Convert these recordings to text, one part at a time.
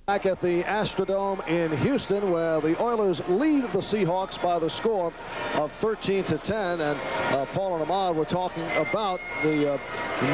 Back at the Astrodome in Houston, where the Oilers lead the Seahawks by the score of 13-10. And Paul and Ahmad were talking about the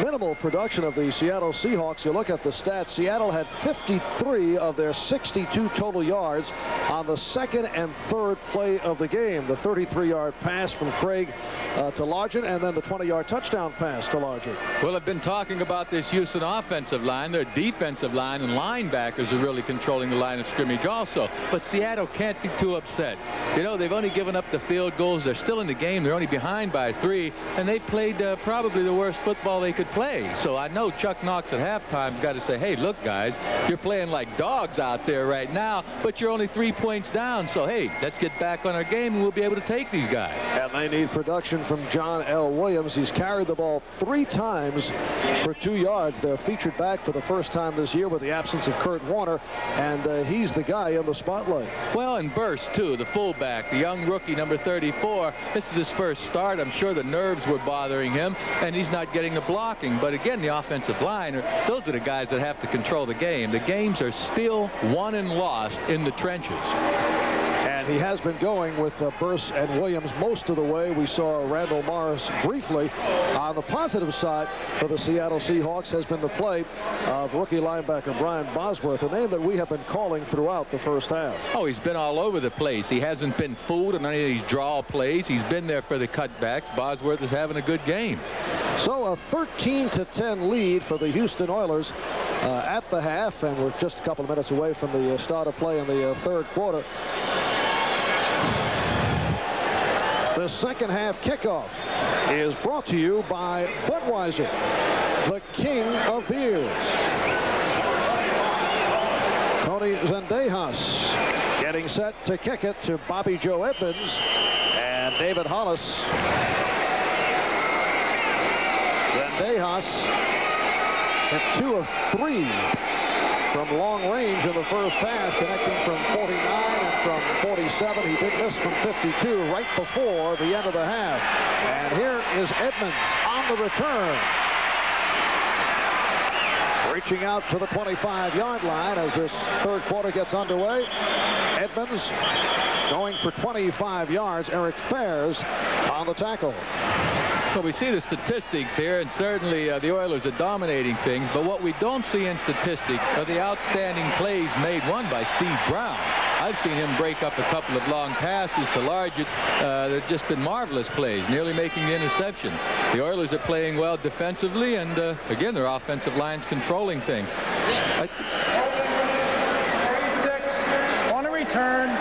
minimal production of the Seattle Seahawks. You look at the stats. Seattle had 53 of their 62 total yards on the second and third play of the game. The 33-yard pass from Craig to Largent, and then the 20-yard touchdown pass to Largent. Well, I've been talking about this Houston offensive line. Their defensive line and linebackers are really controlling the line of scrimmage also. But Seattle can't be too upset. You know, they've only given up the field goals. They're still in the game. They're only behind by 3, and they've played probably the worst football they could play. So I know Chuck Knox at halftime's got to say, hey, look, guys, you're playing like dogs out there right now, but you're only 3 points down. So, hey, let's get back on our game, and we'll be able to take these guys. And they need production from John L. Williams. He's carried the ball 3 times for 2 yards. They're featured back for the first time this year with the absence of Kurt Warner, and he's the guy in the spotlight. Well, and Burst, too, the fullback, the young rookie, number 34. This is his first start. I'm sure the nerves were bothering him, and he's not getting the blocking. But again, the offensive line, those are the guys that have to control the game. The games are still won and lost in the trenches. And he has been going with Burst and Williams most of the way. We saw Randall Morris briefly. On the positive side for the Seattle Seahawks has been the play of rookie linebacker Brian Bosworth, a name that we have been calling throughout the first half. Oh, he's been all over the place. He hasn't been fooled in any of these draw plays. He's been there for the cutbacks. Bosworth is having a good game. So a 13-10 lead for the Houston Oilers at the half, and we're just a couple of minutes away from the start of play in the third quarter. The second half kickoff is brought to you by Budweiser, the king of beers. Tony Zendejas getting set to kick it to Bobby Joe Edmonds and David Hollis. Zendejas hit 2 of 3 from long range in the first half, connecting from 49 and from 47. He did miss from 52 right before the end of the half. And here is Edmonds on the return, reaching out to the 25-yard line as this third quarter gets underway. Edmonds going for 25 yards. Eric Fairs on the tackle. Well, we see the statistics here, and certainly the Oilers are dominating things, but what we don't see in statistics are the outstanding plays made one by Steve Brown. I've seen him break up a couple of long passes to Largent. They've just been marvelous plays, nearly making the interception. The Oilers are playing well defensively, and again, their offensive line's controlling things. 36 on a return.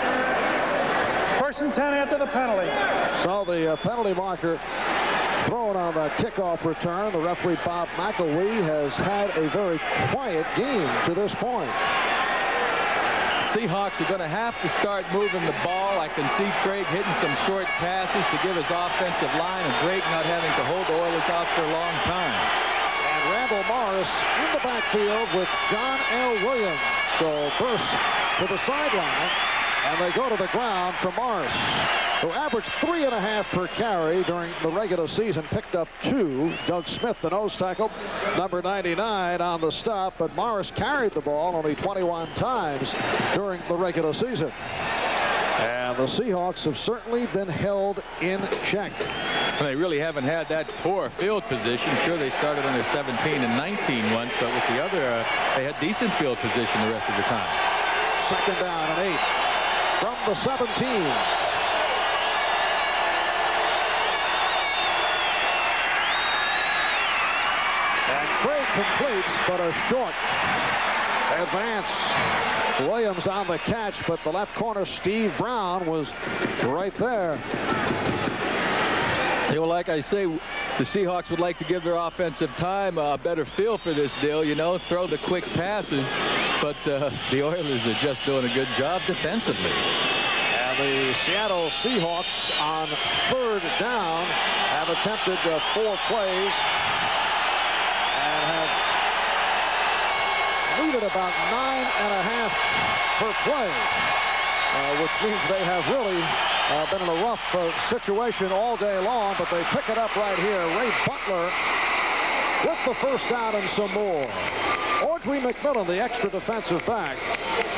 1st and 10 after the penalty. So the penalty marker thrown on the kickoff return. The referee, Bob McElwee, has had a very quiet game to this point. Seahawks are going to have to start moving the ball. I can see Craig hitting some short passes to give his offensive line a break, not having to hold the Oilers out for a long time. And Randall Morris in the backfield with John L. Williams. So burst to the sideline, and they go to the ground for Morris, who averaged 3.5 per carry during the regular season, picked up 2. Doug Smith, the nose tackle, number 99 on the stop, but Morris carried the ball only 21 times during the regular season. And the Seahawks have certainly been held in check. They really haven't had that poor field position. Sure, they started under 17 and 19 once, but with the other, they had decent field position the rest of the time. 2nd down and 8 from the 17. Craig completes, but a short advance. Williams on the catch, but the left corner, Steve Brown, was right there. Well, like I say, the Seahawks would like to give their offensive time a better feel for this deal, you know, throw the quick passes, but the Oilers are just doing a good job defensively. And the Seattle Seahawks on 3rd down have attempted 4 plays. Needed about 9.5 per play, which means they have really been in a rough situation all day long, but they pick it up right here. Ray Butler with the first down and some more. Audrey McMillan, the extra defensive back,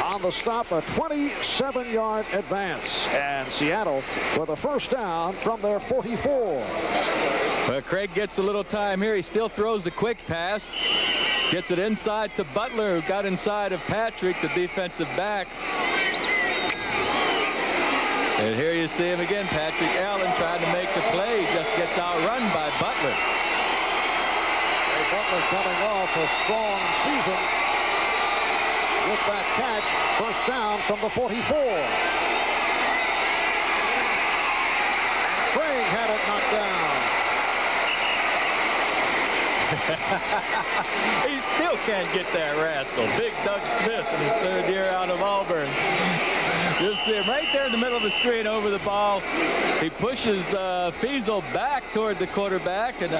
on the stop, a 27-yard advance. And Seattle with a first down from their 44. Well, Craig gets a little time here. He still throws the quick pass. Gets it inside to Butler, who got inside of Patrick, the defensive back. And here you see him again, Patrick Allen trying to make the play. He just gets outrun by Butler. Butler coming off a strong season with that catch. First down from the 44. And Craig had it knocked down. He still can't get that rascal. Big Doug Smith in his third year out of Auburn. You'll see him right there in the middle of the screen over the ball. He pushes Feasel back toward the quarterback, and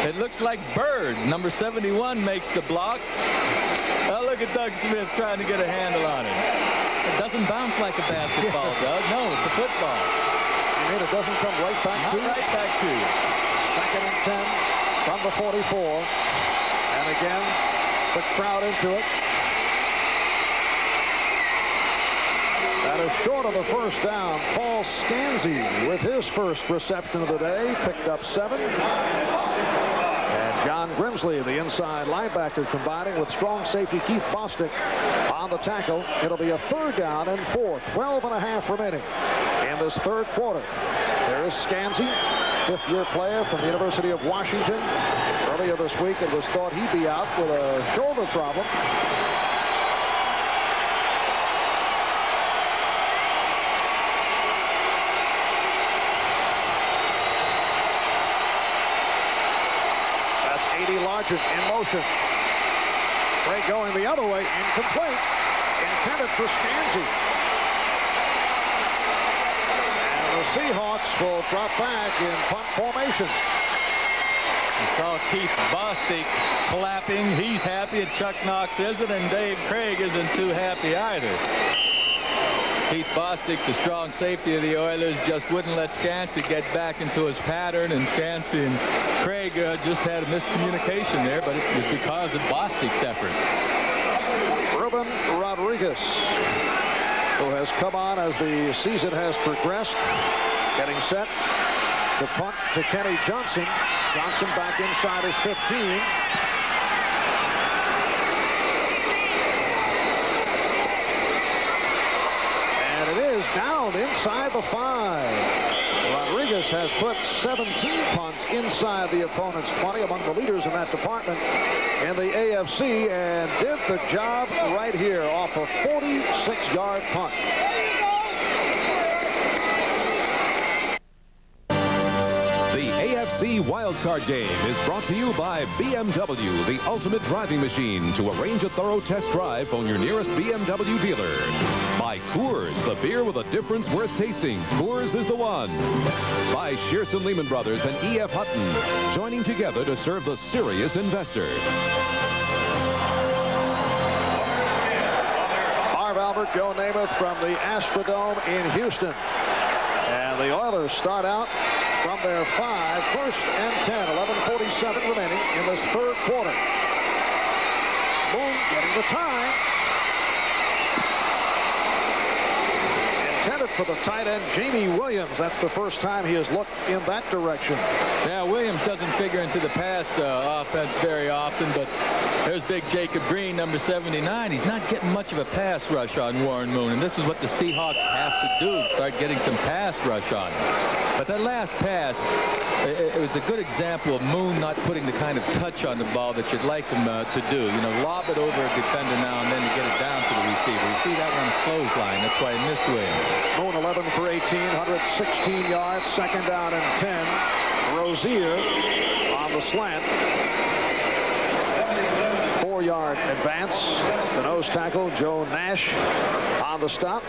it looks like Bird, number 71, makes the block. Oh, look at Doug Smith trying to get a handle on it. It doesn't bounce like a basketball, Doug. No, it's a football. You mean it doesn't come right back to you? Right back to you. Second and 10 from the 44. And again, the crowd into it. That is short of the first down. Paul Scanzi with his first reception of the day, picked up 7. And John Grimsley, the inside linebacker, combining with strong safety Keith Bostic on the tackle. It'll be a third down and 4. 12.5 remaining in this third quarter. There is Scanzi, fifth-year player from the University of Washington. Earlier this week, it was thought he'd be out with a shoulder problem. Largent in motion. Ray going the other way, incomplete. Intended for Scanzi. And the Seahawks will drop back in punt formation. You saw Keith Bostic clapping. He's happy, and Chuck Knox isn't, and Dave Craig isn't too happy either. Keith Bostic, the strong safety of the Oilers, just wouldn't let Scanzi get back into his pattern, and Scanzi and Craig just had a miscommunication there, but it was because of Bostic's effort. Ruben Rodriguez, who has come on as the season has progressed, getting set to punt to Kenny Johnson. Johnson back inside his 15. Down inside the 5. Rodriguez has put 17 punts inside the opponent's 20, among the leaders in that department in the AFC, and did the job right here off a 46-yard punt. The AFC Wildcard Game is brought to you by BMW, the ultimate driving machine. To arrange a thorough test drive, phone your nearest BMW dealer. By Coors, the beer with a difference worth tasting. Coors is the one. By Shearson Lehman Brothers and E.F. Hutton, joining together to serve the serious investor. Marv Albert, Joe Namath from the Astrodome in Houston. And the Oilers start out from their 5, first and 10, 11:47 remaining in this third quarter. Moon getting the time. Intended for the tight end, Jamie Williams. That's the first time he has looked in that direction. Yeah, Williams doesn't figure into the pass offense very often, but there's big Jacob Green, number 79. He's not getting much of a pass rush on Warren Moon, and this is what the Seahawks have to do, start getting some pass rush on him. But that last pass, it was a good example of Moon not putting the kind of touch on the ball that you'd like him to do. You know, lob it over a defender now and then to get it down to the receiver. He threw that one on a clothesline. That's why he missed Williams. Moon 11 for 18, 116 yards, second down and 10. Rozier on the slant. 4-yard advance. The nose tackle, Joe Nash, on the stop.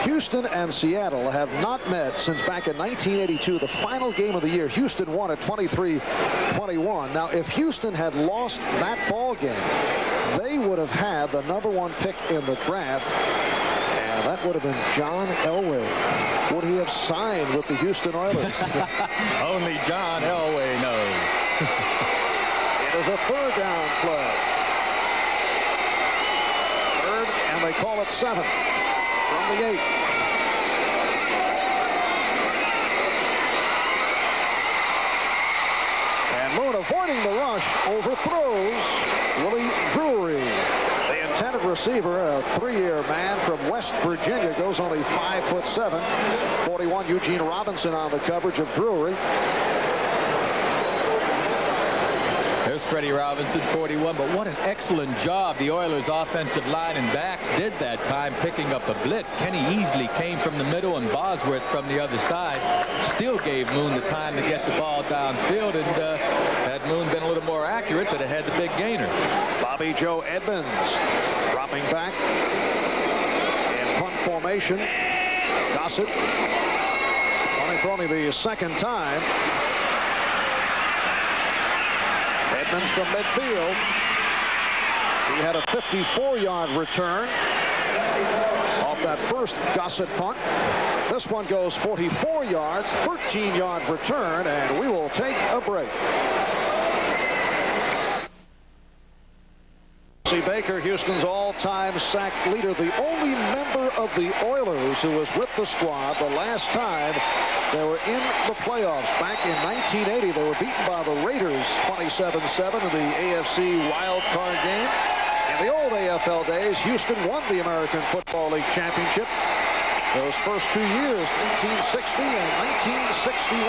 Houston and Seattle have not met since back in 1982, the final game of the year. Houston won at 23-21. Now, if Houston had lost that ball game, they would have had the #1 pick in the draft, and that would have been John Elway. Would he have signed with the Houston Oilers? Only John Elway knows. It is a third down play. they call it 7 from the 8. And Moon, avoiding the rush, overthrows Willie Drury. The intended receiver, a 3-year man from West Virginia, goes only 5'7". 41, Eugene Robinson on the coverage of Drury. There's Freddie Robinson, 41, but what an excellent job the Oilers offensive line and backs did that time picking up a blitz. Kenny Easley came from the middle and Bosworth from the other side. Still gave Moon the time to get the ball downfield, and had Moon been a little more accurate, that it had the big gainer. Bobby Joe Edmonds dropping back in punt formation. Gossett punting for only the second time. Edmonds from midfield. He had a 54-yard return off that first Gossett punt. This one goes 44 yards, 13-yard return, and we will take a break. Baker, Houston's all-time sack leader, the only member of the Oilers who was with the squad the last time they were in the playoffs. Back in 1980, they were beaten by the Raiders 27-7 in the AFC wild card game. In the old AFL days, Houston won the American Football League championship those first 2 years, 1960 and 1961.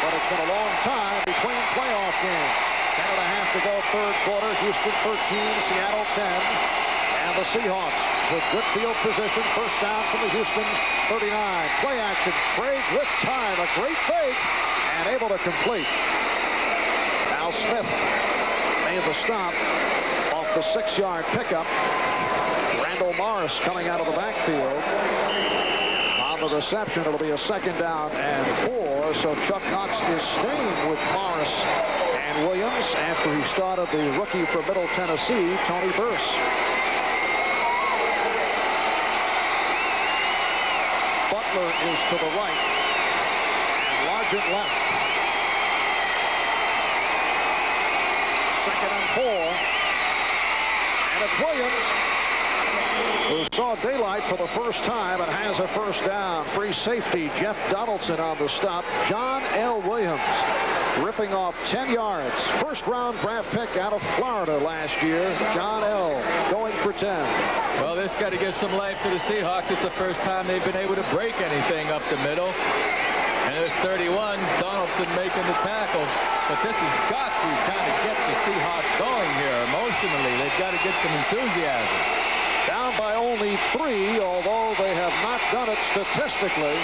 But it's been a long time between playoff games. 10.5 to go, third quarter. Houston 13, Seattle 10. And the Seahawks with good field position. First down from the Houston 39. Play action. Craig with time. A great fake and able to complete. Al Smith made the stop off the 6-yard pickup. Randall Morris coming out of the backfield. On the reception, it'll be a second down and 4. So Chuck Knox is staying with Morris and Williams after he started the rookie from Middle Tennessee, Tony Burse. Butler is to the right, and Largent left. Second and 4, and it's Williams who saw daylight for the first time and has a first down. Free safety, Jeff Donaldson on the stop. John L. Williams ripping off 10 yards. First-round draft pick out of Florida last year. John L. going for 10. Well, this got to give some life to the Seahawks. It's the first time they've been able to break anything up the middle. And there's 31, Donaldson making the tackle. But this has got to kind of get the Seahawks going here emotionally. They've got to get some enthusiasm. Down by only 3, although they have not done it statistically.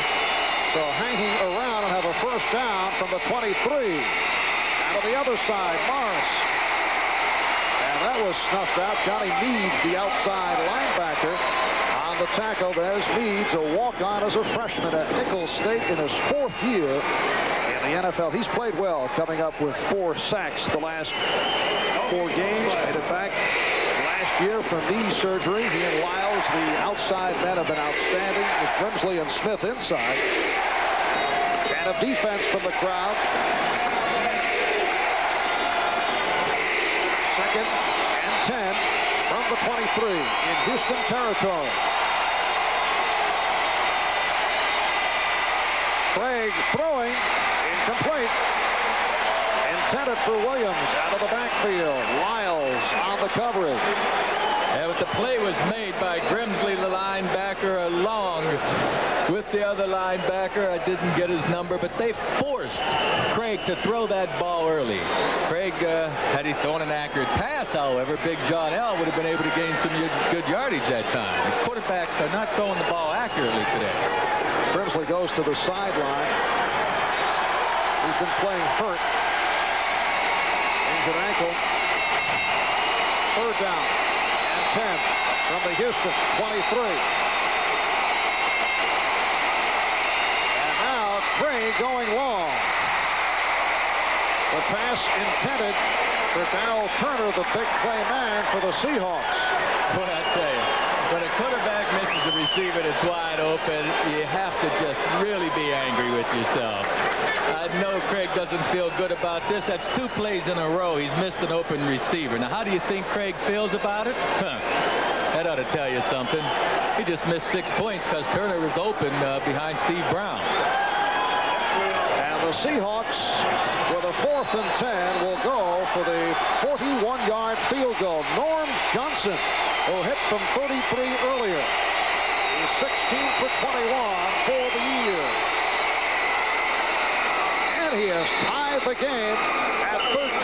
So hanging around and have a first down from the 23. Out of the other side, Morris. And that was snuffed out. Johnny Meads, the outside linebacker, on the tackle. There's Meads, a walk-on as a freshman at Nicholls State in his 4th year in the NFL. He's played well, coming up with 4 sacks the last 4 games. Made it back last year from knee surgery. He and Lyles, the outside men, have been outstanding, with Grimsley and Smith inside. And a defense from the crowd. Second and 10 from the 23 in Houston territory. Craig throwing, incomplete. Intended for Williams out of the backfield. Lyles on the coverage. Yeah, but the play was made by Grimsley, the linebacker, along with the other linebacker. I didn't get his number, but they forced Craig to throw that ball early. Craig, had he thrown an accurate pass, however, Big John L. would have been able to gain some good yardage that time. His quarterbacks are not throwing the ball accurately today. Grimsley goes to the sideline. He's been playing hurt. Injured ankle. Third down and 10 from the Houston 23. And now Craig going long. The pass intended for Darryl Turner, the big play man for the Seahawks. What I tell you, when a quarterback misses a receiver that's wide open, you have to just really be angry with yourself. I know Craig doesn't feel good about this. That's 2 plays in a row. He's missed an open receiver. Now, how do you think Craig feels about it? That ought to tell you something. He just missed 6 points because Turner was open behind Steve Brown. And the Seahawks, with a 4th and 10, will go for the 41-yard field goal. Norm Johnson, who hit from 33 earlier. He's 16 for 21 for the year. And he has tied the game at 13.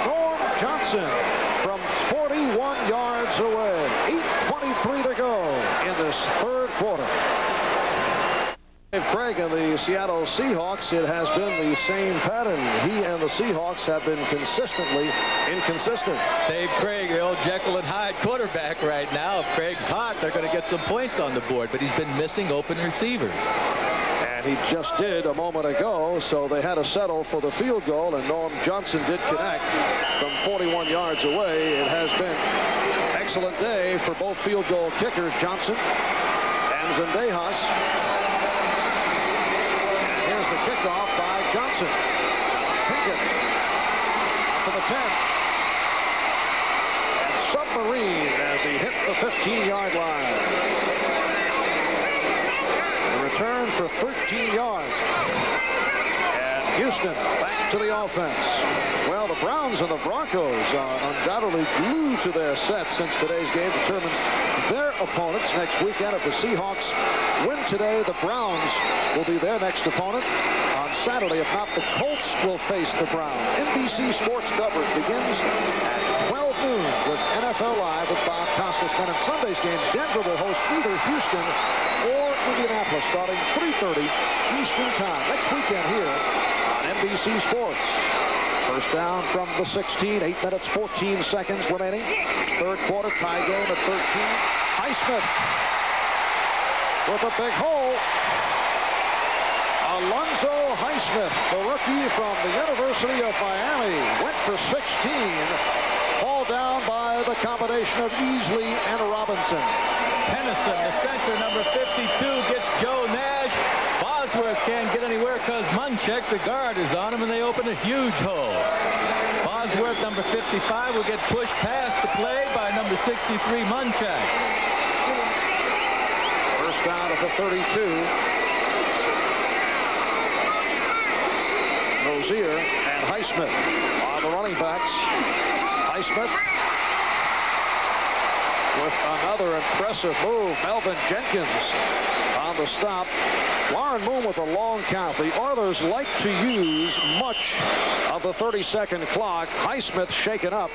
Norm Johnson from 41 yards away. 8:23 to go in this 3rd quarter. Dave Craig and the Seattle Seahawks, it has been the same pattern. He and the Seahawks have been consistently inconsistent. Dave Craig, the old Jekyll and Hyde quarterback right now. If Craig's hot, they're going to get some points on the board, but he's been missing open receivers. And he just did a moment ago, so they had to settle for the field goal, and Norm Johnson did connect from 41 yards away. It has been an excellent day for both field goal kickers, Johnson and Zendejas. Here's the kickoff by Johnson. Pinkett to the 10. And submarine as he hit the 15-yard line. Return for 13 yards. And Houston back to the offense. Well, the Browns and the Broncos are undoubtedly glued to their sets since today's game determines their opponents next weekend. If the Seahawks win today, the Browns will be their next opponent on Saturday. If not, the Colts will face the Browns. NBC Sports coverage begins at 12 noon with NFL Live with Bob Costas. Then in Sunday's game, Denver will host either Houston or Indianapolis starting 3:30 Eastern Time next weekend here on NBC Sports. First down from the 16, 8 minutes, 14 seconds remaining. 3rd quarter, tie game at 13. Highsmith with a big hole. Alonzo Highsmith, the rookie from the University of Miami, went for 16. Hauled down by the combination of Easley and Robinson. Pennison, the center, number 52, gets Joe Nash. Bosworth can't get anywhere because Munchak, the guard, is on him, and they open a huge hole. Bosworth, number 55, will get pushed past the play by number 63, Munchak. First down at the 32. Rozier and Highsmith on the running backs. Highsmith with another impressive move. Melvin Jenkins on the stop. Warren Moon with a long count. The Oilers like to use much of the 30-second clock. Highsmith shaken up.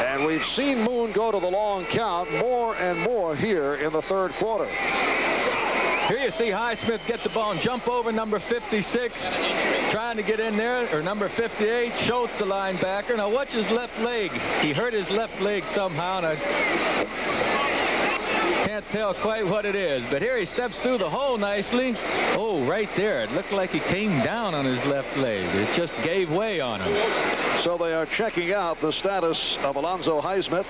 And we've seen Moon go to the long count more and more here in the 3rd quarter. Here you see Highsmith get the ball and jump over number 56, trying to get in there, or number 58, Schultz, the linebacker. Now watch his left leg. He hurt his left leg somehow, and I can't tell quite what it is. But here he steps through the hole nicely. Oh, right there. It looked like he came down on his left leg. It just gave way on him. So they are checking out the status of Alonzo Highsmith,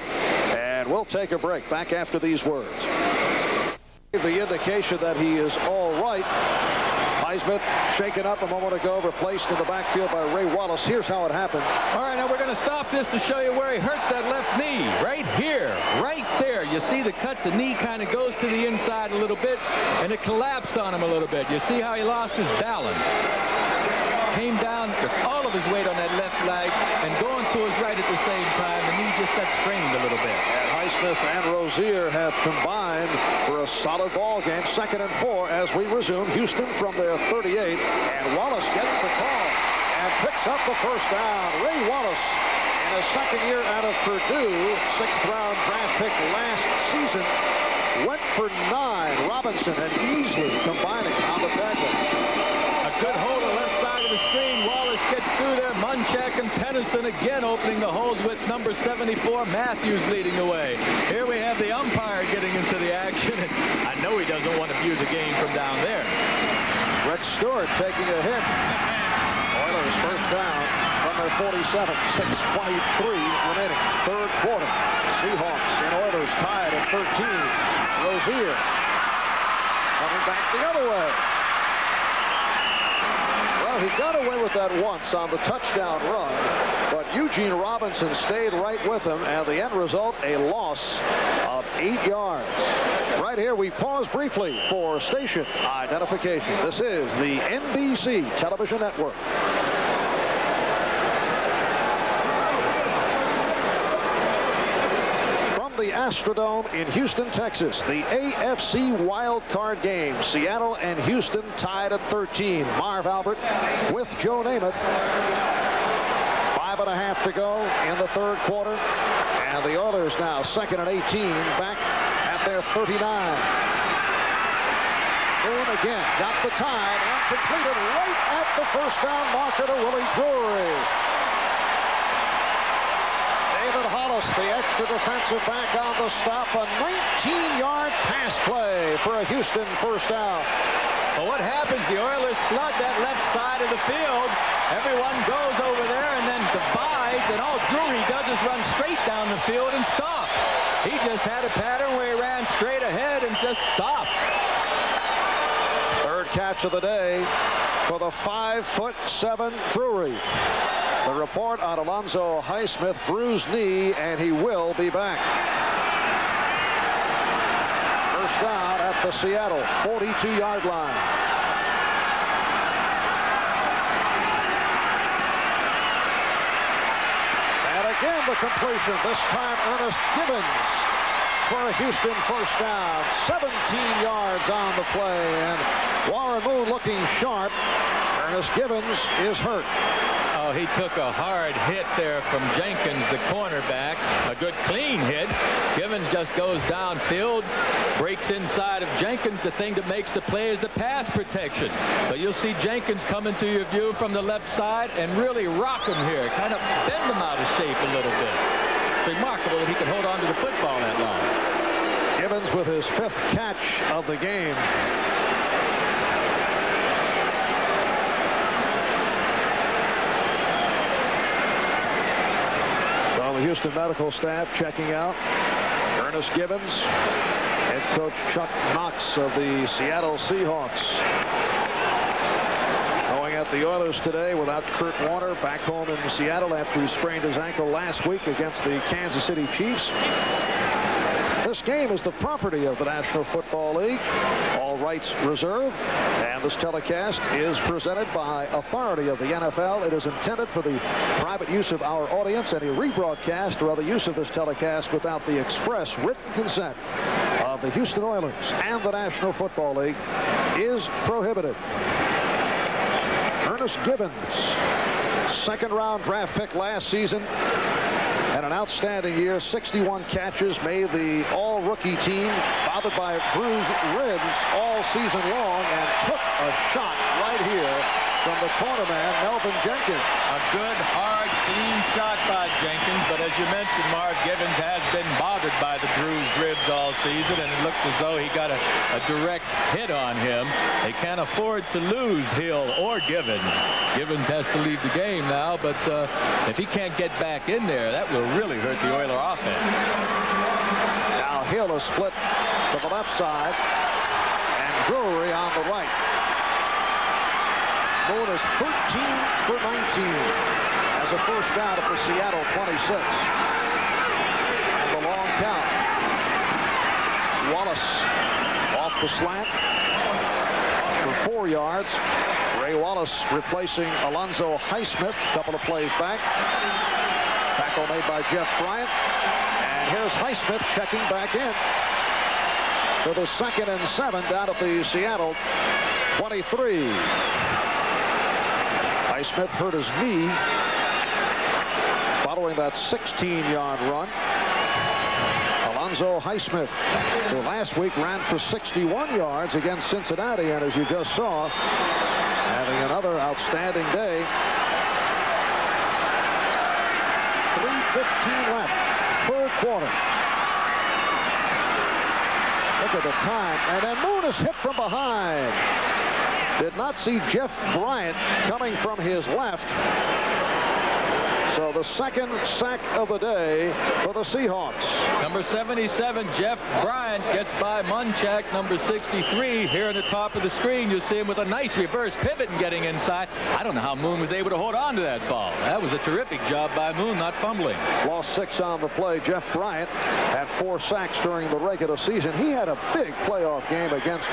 and we'll take a break. Back after these words. The indication that he is all right. Highsmith shaken up a moment ago, replaced in the backfield by Ray Wallace. Here's how it happened. All right, now we're going to stop this to show you where he hurts that left knee. Right here, right there. You see the cut. The knee kind of goes to the inside a little bit, and it collapsed on him a little bit. You see how he lost his balance. Came down with all of his weight on that left leg and going to his right at the same time. The knee just got strained a little bit. Highsmith and Rozier have combined for a solid ball game. 2nd and 4 as we resume. Houston from their 38, and Wallace gets the call and picks up the first down. Ray Wallace, in his 2nd year out of Purdue, 6th-round draft pick last season, went for 9. Robinson and Easley combining on the tackle. A good hold on the left side of the screen. Wallace gets through there. Munchak and Pennison again opening the holes with number 74, Matthews, leading the way. Here we have the umpire getting into the action, and I know he doesn't want to view the game from down there. Rex Stewart taking a hit. Oilers first down from their 47. 6:23 remaining. 3rd quarter. Seahawks and Oilers tied at 13. Rozier coming back the other way. Well, he got away with that once on the touchdown run, but Eugene Robinson stayed right with him, and the end result, a loss of 8 yards. Right here, we pause briefly for station identification. This is the NBC Television Network. The Astrodome in Houston, Texas, the AFC wild card game. Seattle and Houston tied at 13. Marv Albert with Joe Namath. 5.5 to go in the third quarter, and the Oilers now 2nd and 18, back at their 39. Boone again got the time and completed right at the first down marker to Willie Drury. Hollis, the extra defensive back on the stop. A 19-yard pass play for a Houston first down. Well, what happens? The Oilers flood that left side of the field. Everyone goes over there and then divides, and all Drury does is run straight down the field and stop. He just had a pattern where he ran straight ahead and just stopped. Third catch of the day for the 5'7" Drury. The report on Alonzo Highsmith, bruised knee, and he will be back. First down at the Seattle 42-yard line. And again the completion, this time Ernest Givens for a Houston first down. 17 yards on the play, and Warren Moon looking sharp. Ernest Givens is hurt. Oh, he took a hard hit there from Jenkins, the cornerback. A good clean hit. Givens just goes downfield, breaks inside of Jenkins. The thing that makes the play is the pass protection. But you'll see Jenkins come into your view from the left side and really rock him here, kind of bend him out of shape a little bit. It's remarkable that he can hold on to the football that long. Givens with his 5th catch of the game. The Houston medical staff checking out Ernest Givens, head coach Chuck Knox of the Seattle Seahawks. Going at the Oilers today without Kurt Warner, back home in Seattle after he sprained his ankle last week against the Kansas City Chiefs. This game is the property of the National Football League. All rights reserved. And this telecast is presented by authority of the NFL. It is intended for the private use of our audience. Any rebroadcast or other use of this telecast without the express written consent of the Houston Oilers and the National Football League is prohibited. Ernest Givens, 2nd-round draft pick last season. Had an outstanding year, 61 catches, made the all-rookie team, bothered by bruised ribs all season long, and took a shot right here from the cornerman, Melvin Jenkins. A good, hard, clean shot by Jenkins, but as you mentioned, Marv, Givens has been bothered by the bruised ribs all season, and it looked as though he got a direct hit on him. They can't afford to lose Hill or Givens. Givens has to leave the game now, but if he can't get back in there, that will really hurt the Oiler offense. Now Hill is split to the left side, and Drury on the right. Moon is 13 for 19 as a first down at the Seattle 26. And the long count. Wallace off the slant for 4 yards. Ray Wallace replacing Alonzo Highsmith a couple of plays back. Tackle made by Jeff Bryant. And here's Highsmith checking back in for the 2nd and 7 down at the Seattle 23. Highsmith hurt his knee following that 16-yard run. Alonzo Highsmith, who last week ran for 61 yards against Cincinnati, and as you just saw, having another outstanding day. 3:15 left, third quarter. Look at the time, and then Moon is hit from behind. Did not see Jeff Bryant coming from his left. So So the second sack of the day for the Seahawks. Number 77, Jeff Bryant, gets by Munchak. Number 63, here at the top of the screen, you see him with a nice reverse pivot and getting inside. I don't know how Moon was able to hold on to that ball. That was a terrific job by Moon, not fumbling. Lost 6 on the play. Jeff Bryant had 4 sacks during the regular season. He had a big playoff game against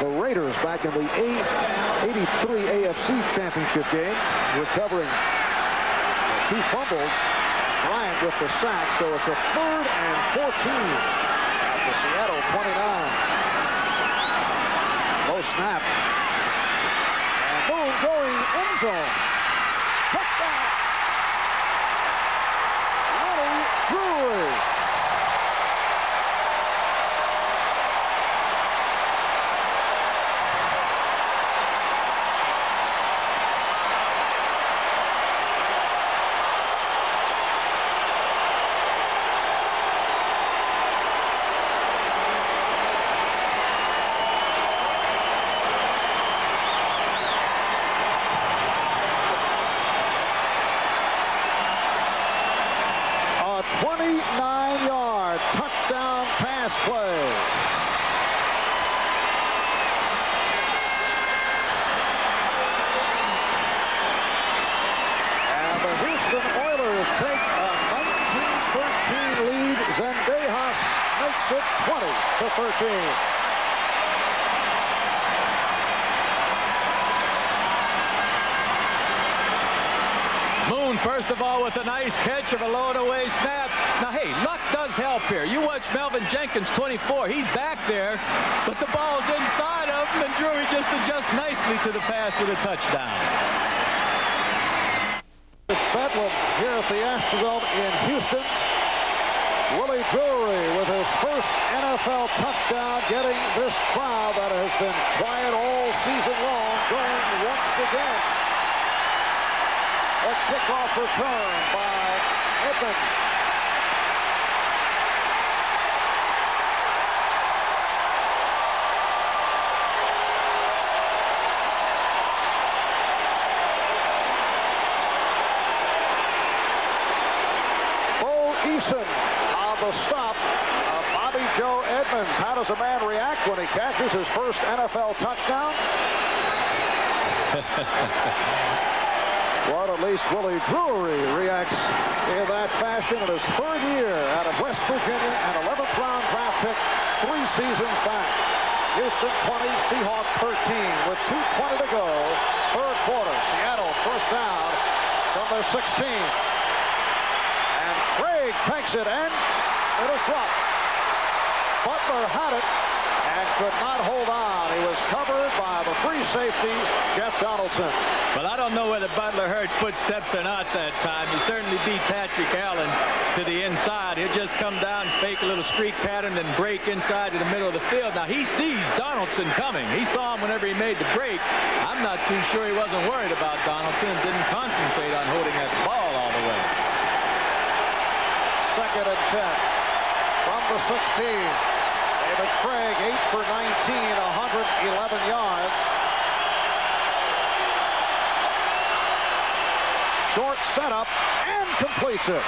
the Raiders back in the 83 AFC Championship game, recovering 2 fumbles. Bryant with the sack, so it's a 3rd and 14 at the Seattle 29. Low snap. And Moon going end zone. Touchdown. Willie Drury. A 29-yard touchdown pass play. And the Houston Oilers take a 19-13 lead. Zendejas makes it 20-13. Moon, first of all, with a nice catch of a low-and-away snap. Now, hey, luck does help here. You watch Melvin Jenkins, 24. He's back there, but the ball's inside of him, and Drury just adjusts nicely to the pass with a touchdown. Bedlam here at the Astrodome in Houston. Willie Drury with his first NFL touchdown, getting this crowd that has been quiet all season long going once again. A kickoff return by Edmonds. Bo Eason on the stop of Bobby Joe Edmonds. How does a man react when he catches his first NFL touchdown? Well, at least Willie Drury reacts in that fashion in his 3rd year out of West Virginia, an 11th round draft pick 3 seasons back. Houston 20, Seahawks 13 with 2:20 to go. 3rd quarter. Seattle first down from their 16. And Craig pegs it, and it is dropped. Butler had it and could not hold on. He was covered by the free safety, Jeff Donaldson. Well, I don't know whether Butler heard footsteps or not that time. He certainly beat Patrick Allen to the inside. He'll just come down, fake a little streak pattern, and break inside to the middle of the field. Now, he sees Donaldson coming. He saw him whenever he made the break. I'm not too sure he wasn't worried about Donaldson and didn't concentrate on holding that ball all the way. 2nd and 10 from the 16. David Craig, 8 for 19, 111 yards. Short setup and completes it.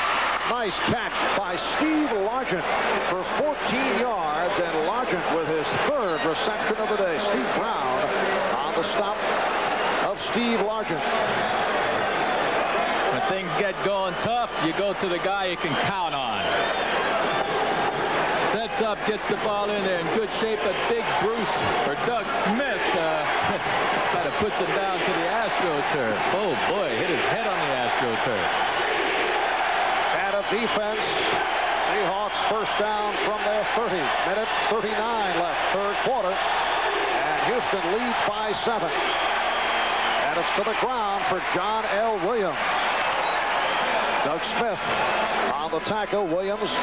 Nice catch by Steve Largent for 14 yards, and Largent with his 3rd reception of the day. Steve Brown on the stop of Steve Largent. When things get going tough, you go to the guy you can count on. Sets up, gets the ball in there in good shape, but big Bruce, or Doug Smith, kind of puts him down to the AstroTurf. Oh, boy, hit his head on the AstroTurf. Out of defense. Seahawks first down from their 30. Minute 39 left, 3rd quarter. And Houston leads by 7. And it's to the ground for John L. Williams. Doug Smith on the tackle. Williams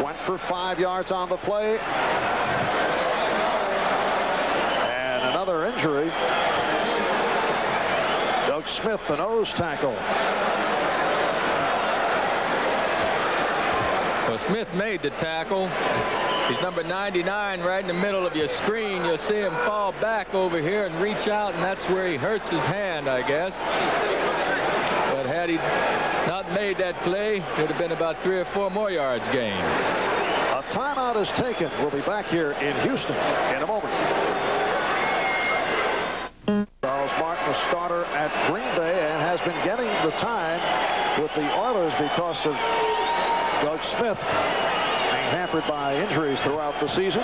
went for 5 yards on the play. And another injury. Doug Smith, the nose tackle. Well, Smith made the tackle. He's number 99 right in the middle of your screen. You'll see him fall back over here and reach out, and that's where he hurts his hand, I guess. But had he not made that play, it would have been about 3 or 4 more yards gained. A timeout is taken. We'll be back here in Houston in a moment. Charles Martin, the starter at Green Bay, and has been getting the time with the Oilers because of Doug Smith being hampered by injuries throughout the season.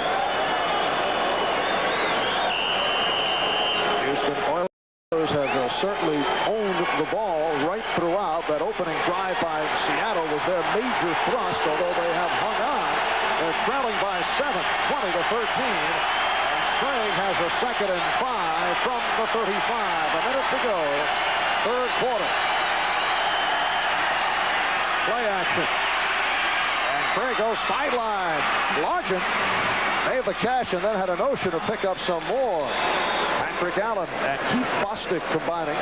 Houston Oilers have certainly owned the ball right throughout. That opening drive by Seattle was their major thrust, although they have hung on. They're trailing by 7, 20-13. And Craig has a 2nd and 5 from the 35. A minute to go. 3rd quarter. Play action. And Craig goes sideline. Largent made the catch and then had a notion to pick up some more. Patrick Allen and Keith Bostic combining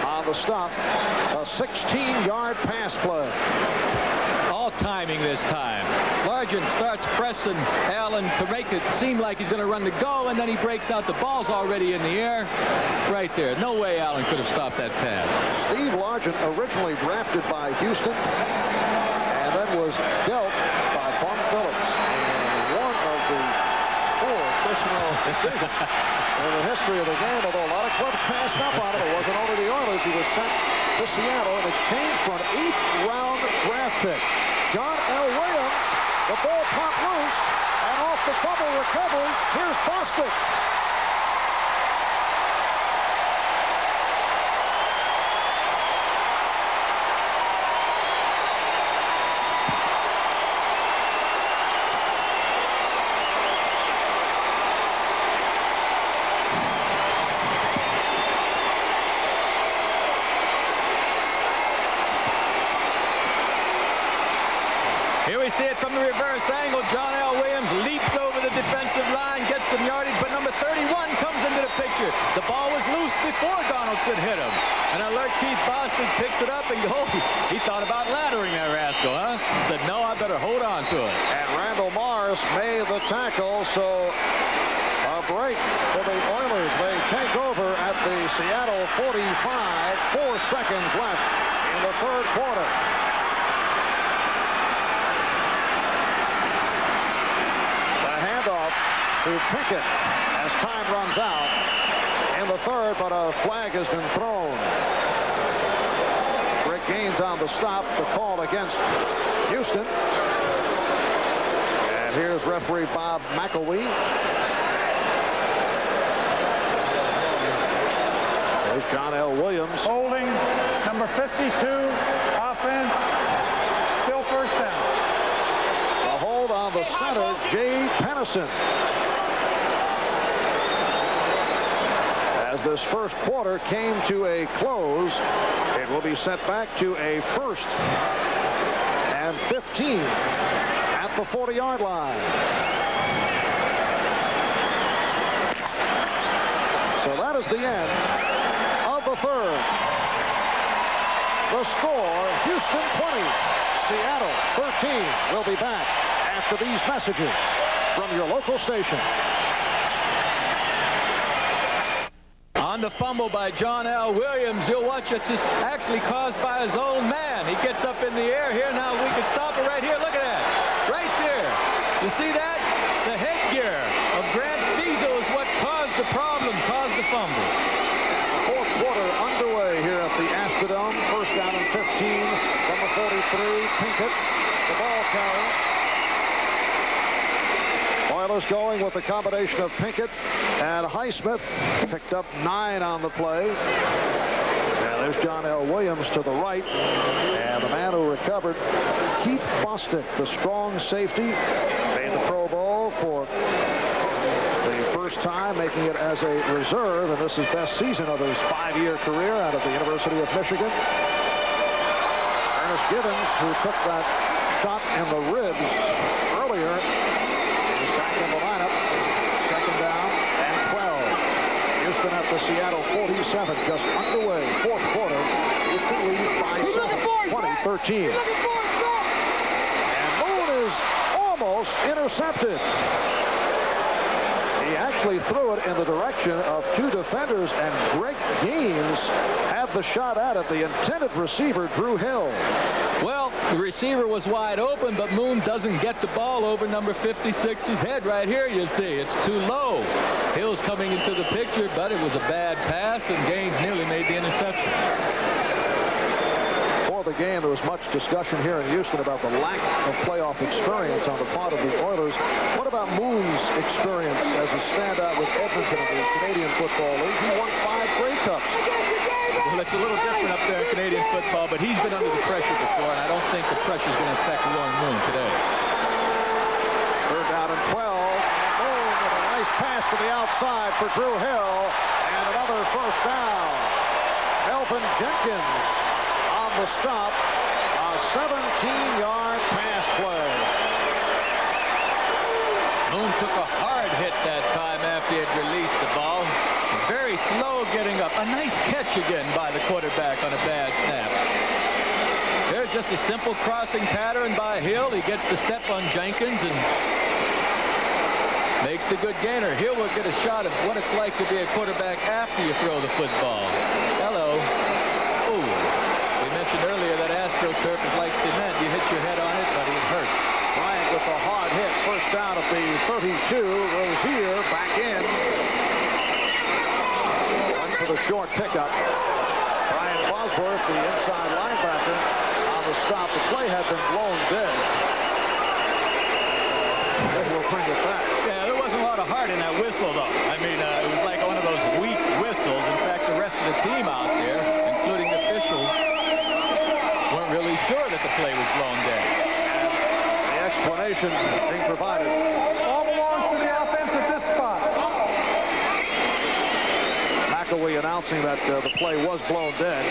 on the stop. A 16-yard pass play. All timing this time. Largent starts pressing Allen to make it seem like he's going to run the go, and then he breaks out. The ball's already in the air. Right there. No way Allen could have stopped that pass. Steve Largent, originally drafted by Houston, and then was dealt by Bum Phillips in one of the 4 personnel decisions in the history of the game. Although a lot of clubs passed up on him, it wasn't only the Oilers. He was sent to Seattle in exchange for an 8th-round draft pick. John L. Williams, the ball popped loose, and off the fumble recovery, here's Bostic. Here we see it from the reverse angle. John L. Williams leaps over the defensive line, gets some yardage, but number 31 comes into the picture. The ball was loose before Donaldson hit him. And alert Keith Bostic picks it up and he thought about laddering that rascal, huh? Said, no, I better hold on to it. And Randall Morris made the tackle, so a break for the Oilers. They take over at the Seattle 45. 4 seconds left in the 3rd quarter. To Pinkett as time runs out in the 3rd, but a flag has been thrown. Rick Gaines on the stop, the call against Houston. And here's referee Bob McElwee. There's John L. Williams. Holding, number 52, offense, still 1st down. A hold on the center, Jay Pennison. As this 1st quarter came to a close, it will be sent back to a 1st and 15 at the 40-yard line. So that is the end of the 3rd. The score, Houston 20, Seattle 13. We'll be back after these messages from your local station. On the fumble by John L. Williams, you'll watch it's actually caused by his own man. He gets up in the air here. Now we can stop it right here. Look at that. Right there. You see that? The headgear of Grant Fiesel is what caused the problem, caused the fumble. The 4th quarter underway here at the Astrodome. 1st down and 15 from the 43. Pinkett, the ball carrier. Oilers going with a combination of Pinkett and Highsmith. Picked up 9 on the play. And there's John L. Williams to the right. And the man who recovered, Keith Bostic, the strong safety, made the Pro Bowl for the 1st time, making it as a reserve. And this is best season of his 5-year career out of the University of Michigan. Ernest Gibbons, who took that shot in the ribs earlier, is back in the lineup. 2nd down and 12. Houston at the Seattle 47, just underway. 4th quarter. Houston leads by 7, 20-13. And Moon is almost intercepted. He He actually threw it in the direction of two defenders, and Greg Gaines had the shot at it. The intended receiver, Drew Hill. Well, the receiver was wide open, but Moon doesn't get the ball over number 56's head. Right here, you see, it's too low. Hill's coming into the picture, but it was a bad pass, and Gaines nearly made the interception. Before the game, there was much discussion here in Houston about the lack of playoff experience on the part of the Oilers. What about Moon's experience as a standout with Edmonton in the Canadian Football League? He won 5 Grey Cups. Well, it's a little different up there in Canadian football, but he's been under the pressure before, and I don't think the pressure is going to affect Warren Moon today. 3rd down and 12. Moon with a nice pass to the outside for Drew Hill, and another first down. Melvin Jenkins on the stop. A 17-yard pass play. Moon took a hard hit that time after he had released the ball. He's very slow getting up. A nice catch again by the quarterback on a bad snap. There's just a simple crossing pattern by Hill. He gets the step on Jenkins and makes the good gainer. Hill will get a shot of what it's like to be a quarterback after you throw the football. Hello. Ooh. We mentioned earlier that AstroTurf is like cement. You hit your head on it, buddy, it hurts. Bryant with the hard hit. First down at the 32. Rozier back in. One for the short pickup. Brian Bosworth, the inside linebacker, on the stop. The play had been blown dead. We'll bring it back. Yeah, there wasn't a lot of heart in that whistle, though. I mean, it was like one of those weak whistles. In fact, the rest of the team out there, including the officials, weren't really sure that the play was blown dead. The explanation being provided. All belongs to the offense at this spot. McElwee announcing that the play was blown dead.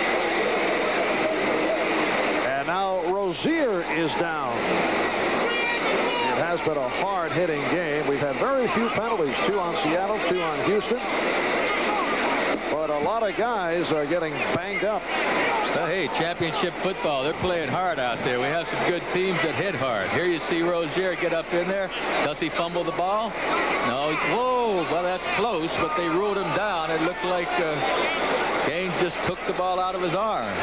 And now Rozier is down. It has been a hard-hitting game. We've had very few penalties, 2 on Seattle, 2 on Houston. But a lot of guys are getting banged up. Hey, championship football, they're playing hard out there. We have some good teams that hit hard. Here you see Rozier get up in there. Does he fumble the ball? No. Whoa, well, that's close, but they ruled him down. It looked like Gaines just took the ball out of his arm.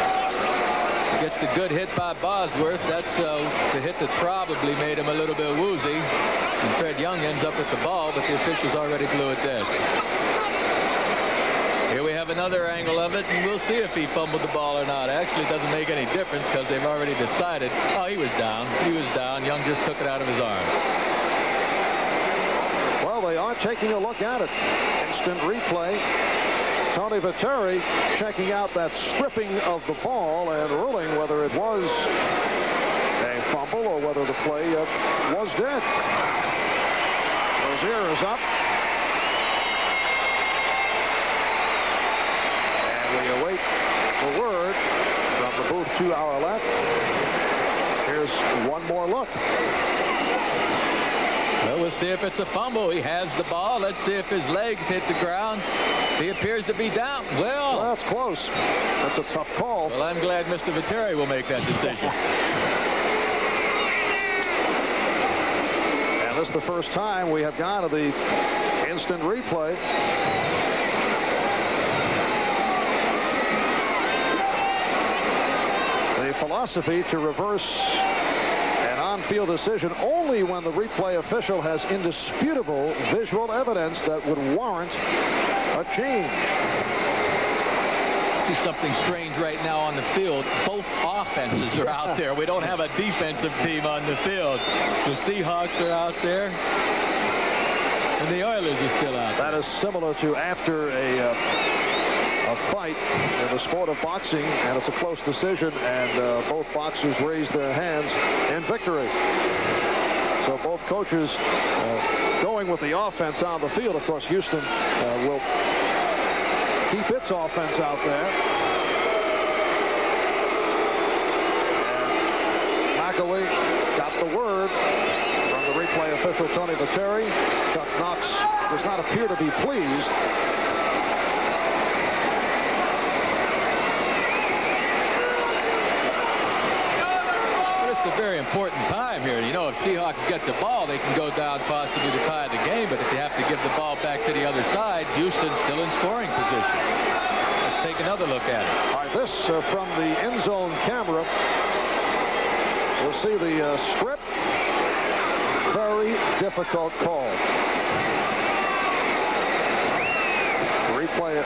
He gets the good hit by Bosworth. That's the hit that probably made him a little bit woozy. And Fred Young ends up with the ball, but the officials already blew it dead. Here we have another angle of it, and we'll see if he fumbled the ball or not. Actually, it doesn't make any difference because they've already decided. Oh, he was down. He was down. Young just took it out of his arm. Well, they are taking a look at it. Instant replay. Tony Viteri checking out that stripping of the ball and ruling whether it was a fumble or whether the play was dead. Rozier is up. And we await the word from the booth to our left. Here's one more look. Well, we'll see if it's a fumble. He has the ball. Let's see if his legs hit the ground. He appears to be down. Well, that's close. That's a tough call. Well, I'm glad Mr. Viteri will make that decision. And this is the first time we have gone to the instant replay. The philosophy to reverse an on-field decision only when the replay official has indisputable visual evidence that would warrant a change. I see something strange right now on the field. Both offenses are out there. We don't have a defensive team on the field. The Seahawks are out there, and the Oilers are still out there. That is similar to after a fight in the sport of boxing, and it's a close decision, and both boxers raise their hands in victory. So both coaches going with the offense on the field. Of course, Houston will keep its offense out there. And McElwee got the word from the replay official, Tony Viteri. Chuck Knox does not appear to be pleased. It's a very important time here. You know, if Seahawks get the ball, they can go down possibly to tie the game. But if you have to give the ball back from the end zone camera. You'll see the strip. Very difficult call. The replay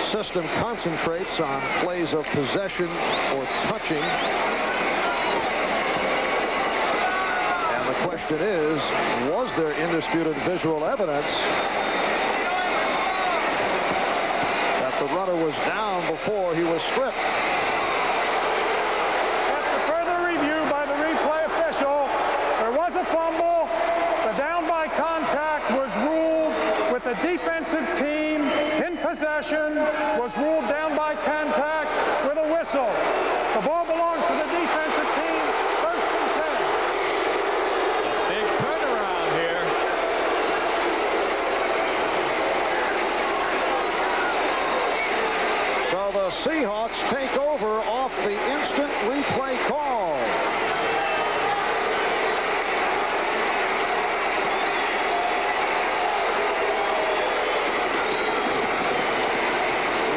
system concentrates on plays of possession or touching. And the question is, was there indisputed visual evidence that the runner was down before he was stripped? After further review by the replay official, there was a fumble. The down by contact was ruled with the defensive team in possession, was ruled down by contact with a whistle. The ball belongs to the defensive team, 1st and 10. Big turnaround here. So the Seahawks take over off the instant replay call.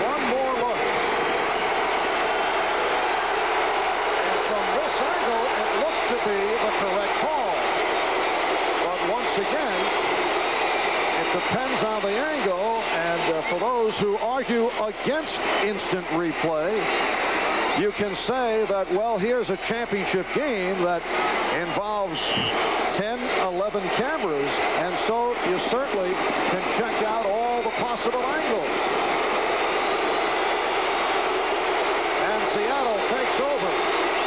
One more look. And from this angle, it looked to be the correct call. But once again, it depends on the angle, and for those who argue against instant replay, you can say that, well, here's a championship game that involves 10, 11 cameras, and so you certainly can check out all the possible angles. And Seattle takes over.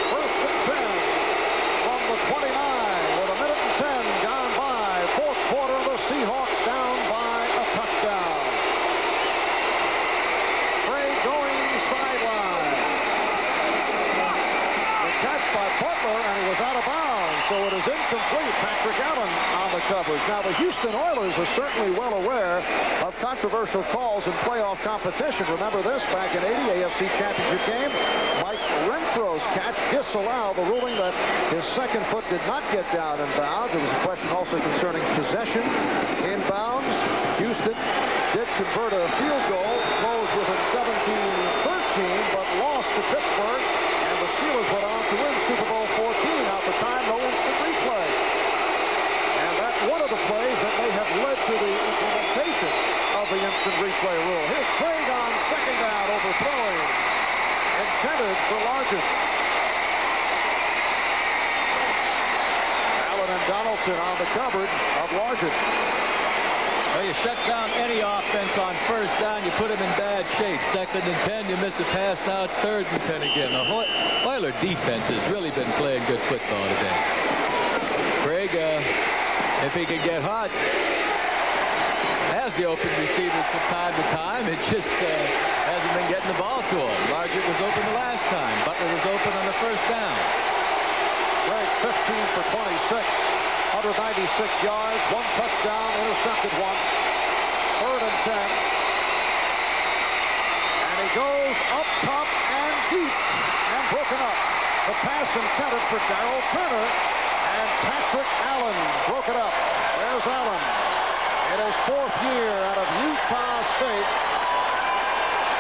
1st and 10 from the 29 with 1:10 gone by. 4th quarter, the Seahawks down by a touchdown. Gray going sideline. The catch by Butler, and he was out of bounds, so it is incomplete. Patrick Allen on the coverage. Now, the Houston Oilers are certainly well aware of controversial calls in playoff competition. Remember this, back in '80 AFC Championship game, Mike Renfro's catch disallowed, the ruling that his second foot did not get down in bounds. There was a question also concerning possession in bounds. Houston did convert a field goal to close within 17-13, but lost to Pittsburgh, and the Steelers went on to win Super Bowl 14. At the time, no instant replay. And that one of the plays that may have led to the implementation of the instant replay rule. Here's Craig on 2nd down, overthrowing. Intended for Largent. Allen and Donaldson on the coverage of Largent. Well, you shut down any offense on 1st down, you put them in bad shape. 2nd and 10, you miss a pass, now it's 3rd and 10 again. The Oiler defense has really been playing good football today. Craig, if he can get hot, has the open receivers from time to time. It just hasn't been getting the ball to him. Largent was open the last time. Butler was open on the 1st down. Craig 15 for 26. 196 yards, 1 touchdown, intercepted once. 3rd and 10. And he goes up top and deep and broken up. The pass intended for Darrell Turner, and Patrick Allen broke it up. There's Allen in his 4th year out of Utah State.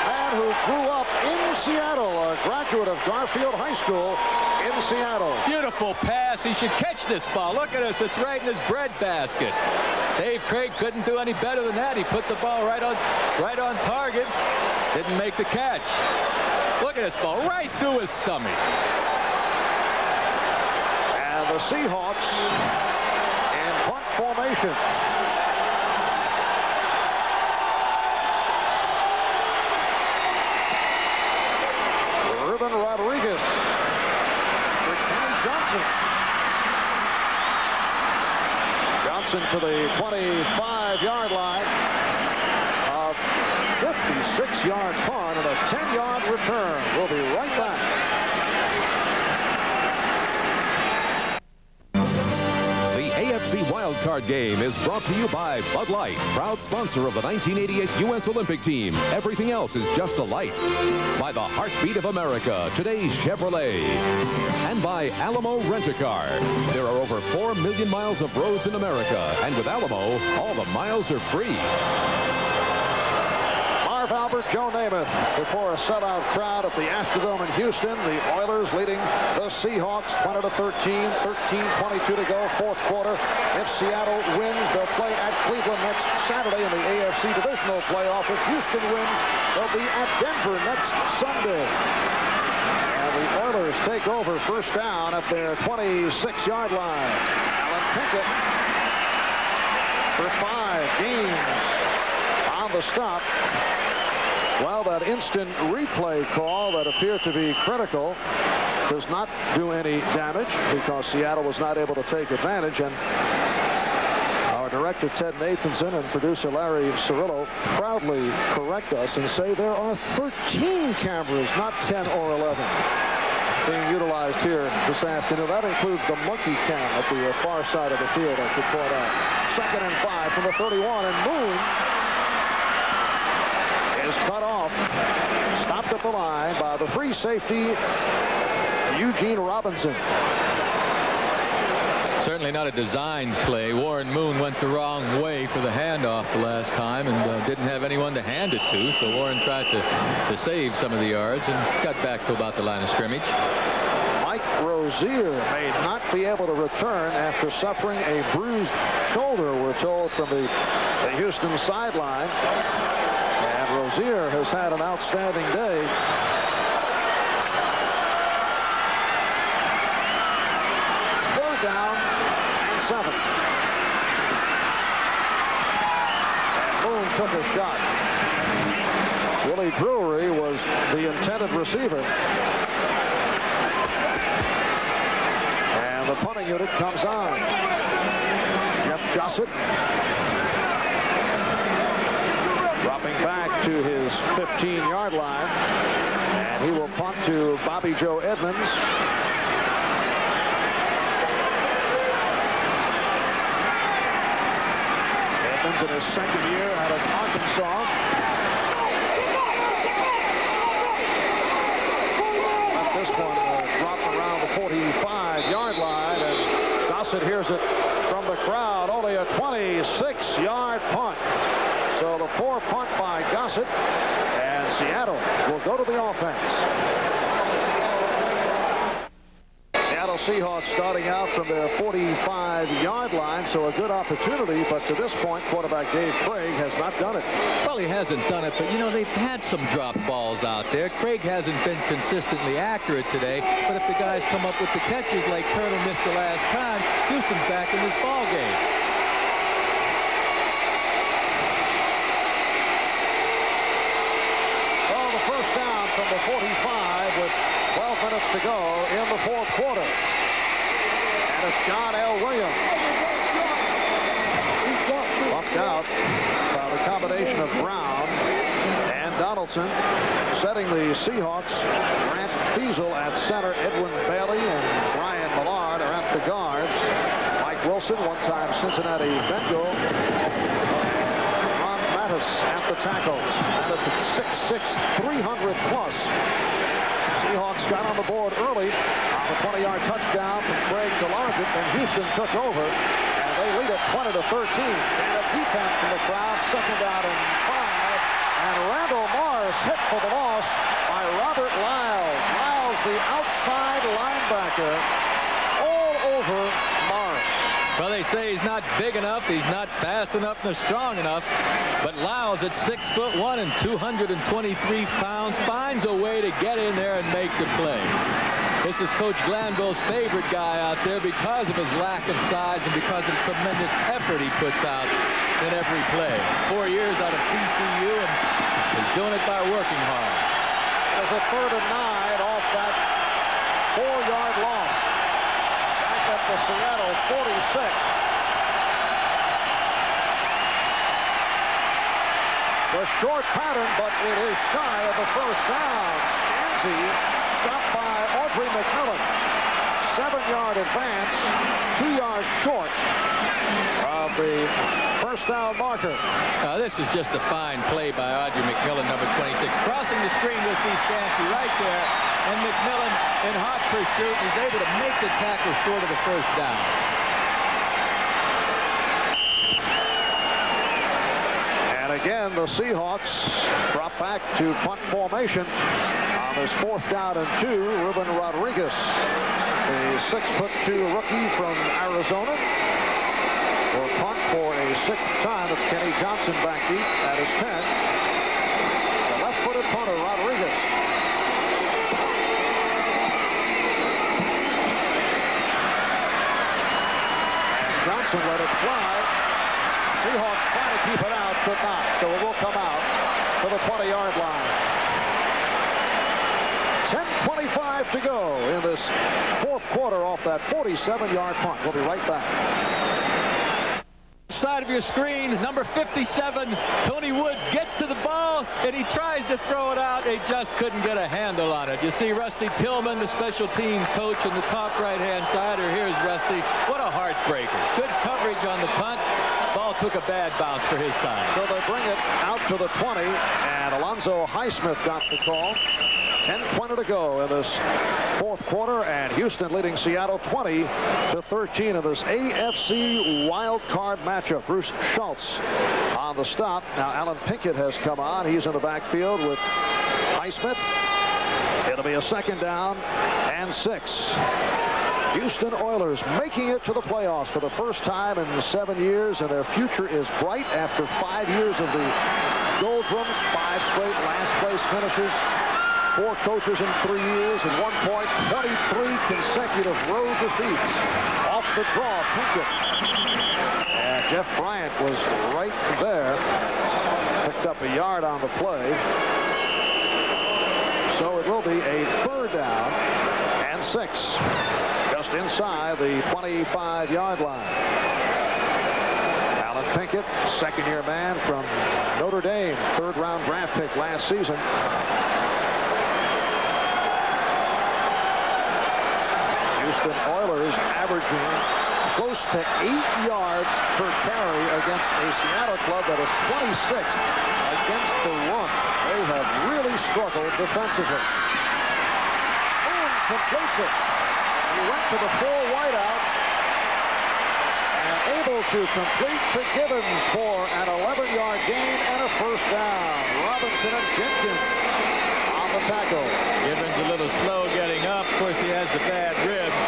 Man who grew up in Seattle, a graduate of Garfield High School in Seattle. Beautiful pass. He should catch this ball. Look at this. It's right in his bread basket. Dave Craig couldn't do any better than that. He put the ball right on target. Didn't make the catch. Look at this ball right through his stomach. And the Seahawks in punt formation. Ruben Rodriguez for Kenny Johnson. Johnson to the 25-yard line. A 56-yard punt and a 10-yard return. We'll be right back. AFC Wildcard Game is brought to you by Bud Light, proud sponsor of the 1988 U.S. Olympic team. Everything else is just a light. By the heartbeat of America, today's Chevrolet. And by Alamo Rent-A-Car. There are over 4 million miles of roads in America, and with Alamo, all the miles are free. Marv Albert, Joe Namath before a sellout crowd at the Astrodome in Houston. The Oilers leading the Seahawks 20-13, 13:22 to go, fourth quarter. If Seattle wins, they'll play at Cleveland next Saturday in the AFC divisional playoff. If Houston wins, they'll be at Denver next Sunday. And the Oilers take over first down at their 26-yard line. Alan Pinkett for 5 gains on the stop. Well, that instant replay call that appeared to be critical does not do any damage because Seattle was not able to take advantage. And our director Ted Nathanson and producer Larry Cirillo proudly correct us and say there are 13 cameras, not 10 or 11, being utilized here this afternoon. That includes the monkey cam at the far side of the field, I should point out. 2nd and 5 from the 31, and Moon is cut off, stopped at the line by the free safety Eugene Robinson. Certainly not a designed play. Warren Moon went the wrong way for the handoff the last time and didn't have anyone to hand it to, so Warren tried to save some of the yards and got back to about the line of scrimmage. Mike Rozier may not be able to return after suffering a bruised shoulder, we're told, from the Houston sideline. And Rozier has had an outstanding day. Third down and 7. And Moon took a shot. Willie Drury was the intended receiver. And the punting unit comes on. Jeff Gossett dropping back to his 15-yard line, and he will punt to Bobby Joe Edmonds. Edmonds in his second year out of Arkansas. Let this one drop around the 45-yard line, and Gossett hears it from the crowd. Only a 26-yard punt. So the poor punt by Gossett, and Seattle will go to the offense. Seattle Seahawks starting out from their 45-yard line, so a good opportunity, but to this point, quarterback Dave Craig has not done it. Well, he hasn't done it, but, you know, they've had some drop balls out there. Craig hasn't been consistently accurate today, but if the guys come up with the catches like Turner missed the last time, Houston's back in this ball game. From the 45 with 12 minutes to go in the fourth quarter. And it's John L. Williams. Bumped out by the combination of Brown and Donaldson. Setting the Seahawks, Grant Fiesel at center, Edwin Bailey and Brian Millard are at the guards. Mike Wilson, one-time Cincinnati Bengal. At the tackles. Mattis at 6'6", 300 plus. Seahawks got on the board early on a 20-yard touchdown from Craig to Largent, and Houston took over, and they lead at 20-13. And a defense from the crowd, 2nd down and 5, and Randall Morris hit for the loss by Robert Lyles. Lyles, the outside linebacker, all over Morris. Well, they say he's not big enough, he's not fast enough, nor strong enough. But Lyles at 6'1" and 223 pounds finds a way to get in there and make the play. This is Coach Glanville's favorite guy out there because of his lack of size and because of the tremendous effort he puts out in every play. 4 years out of TCU, and he's doing it by working hard. There's a 3rd and 9 off that 4-yard loss. At the Seattle 46. The short pattern, but it is shy of the first down. Stanzi stopped by Audrey McMillan. 7-yard advance, 2 yards short of the first down marker. This is just a fine play by Audrey McMillan, number 26. Crossing the screen, we'll see Stanzi right there. And McMillan in hot pursuit is able to make the tackle short of the first down. And again, the Seahawks drop back to punt formation on this 4th down and 2. Ruben Rodriguez, the 6'2" rookie from Arizona, will punt for a 6th time. It's Kenny Johnson backbeat at his 10. The left-footed punter, Rodriguez. And Johnson let it fly. Seahawks trying to keep it out, could not. So it will come out to the 20-yard line. 10:25 to go in this 4th quarter off that 47-yard punt. We'll be right back. Side of your screen, number 57, Tony Woods gets to the ball and he tries to throw it out. They just couldn't get a handle on it. You see Rusty Tillman, the special teams coach, in the top right-hand side. Or here's Rusty. What a heartbreaker. Good coverage on the punt. Ball took a bad bounce for his side. So they bring it out to the 20, and Alonzo Highsmith got the call. 10:20 to go in this 4th quarter, and Houston leading Seattle 20-13 in this AFC wild card matchup. Bruce Schultz on the stop. Now Alan Pinkett has come on. He's in the backfield with Highsmith. It'll be a 2nd down and 6. Houston Oilers making it to the playoffs for the first time in 7 years, and their future is bright after 5 years of the Doldrums, 5 straight last place finishes. 4 coaches in 3 years, and 1 point, 23 consecutive road defeats. Off the draw, Pinkett. And Jeff Bryant was right there. Picked up a yard on the play. So it will be a 3rd down and 6. Just inside the 25-yard line. Alan Pinkett, 2nd-year man from Notre Dame, 3rd-round draft pick last season. Houston Oilers averaging close to 8 yards per carry against a Seattle club that is 26th against the run. They have really struggled defensively. Boone completes it. He went to the 4 wideouts and able to complete to Gibbons for an 11-yard gain and a 1st down. Robinson and Jenkins on the tackle. Gibbons a little slow getting up. Of course, he has the bad ribs.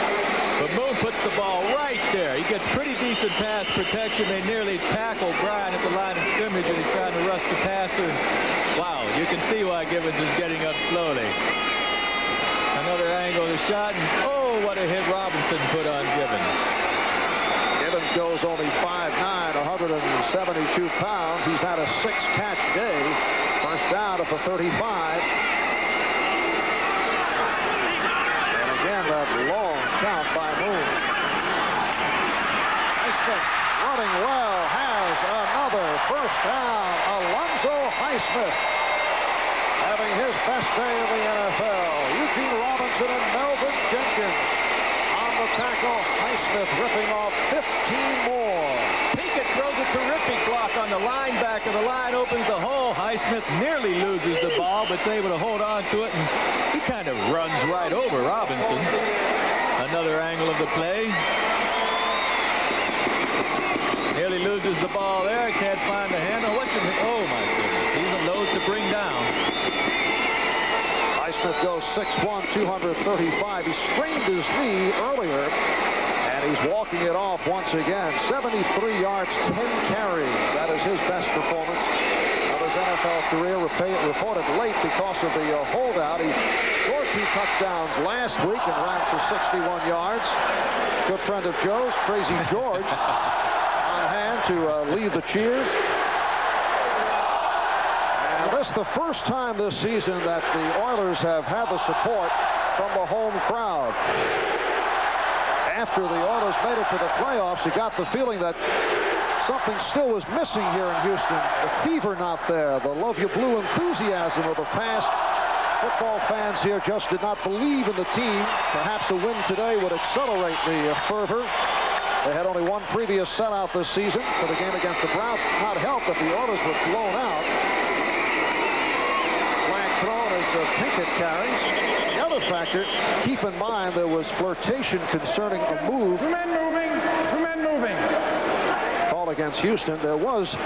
But Moon puts the ball right there. He gets pretty decent pass protection. They nearly tackle Bryan at the line of scrimmage, and he's trying to rush the passer. Wow, you can see why Gibbons is getting up slowly. Another angle of the shot, and oh, what a hit Robinson put on Gibbons. Gibbons goes only 5'9", 172 pounds. He's had a 6-catch day. 1st down at the 35. That long count by Moon. Highsmith running well, has another 1st down. Alonzo Highsmith having his best day of the NFL. Eugene Robinson and Melvin Jenkins on the tackle. Highsmith ripping off 15 more. Pinkett throws a terrific block on the linebacker. The line opens the hole. Highsmith nearly loses the ball, but's able to hold on to it, and he kind of runs right over Robinson. Another angle of the play. Nearly loses the ball there. Can't find the handle. Oh, my goodness. He's a load to bring down. Highsmith goes 6'1", 235. He strained his knee earlier, and he's walking it off once again. 73 yards, 10 carries. That is his best performance of his NFL career. Reported late because of the holdout. He scored 2 touchdowns last week and ran for 61 yards. Good friend of Joe's, Crazy George, on hand to lead the cheers. And this is the first time this season that the Oilers have had the support from the home crowd. After the Oilers made it to the playoffs, you got the feeling that something still was missing here in Houston. The fever not there. The Love You Blue enthusiasm of the past. Football fans here just did not believe in the team. Perhaps a win today would accelerate the fervor. They had only 1 previous sellout this season for the game against the Browns. Not helped that the Oilers were blown out. Flag thrown as Pinkett carries. The other factor, keep in mind there was flirtation concerning a move. 2 men moving. 2 men moving. Call against Houston. There was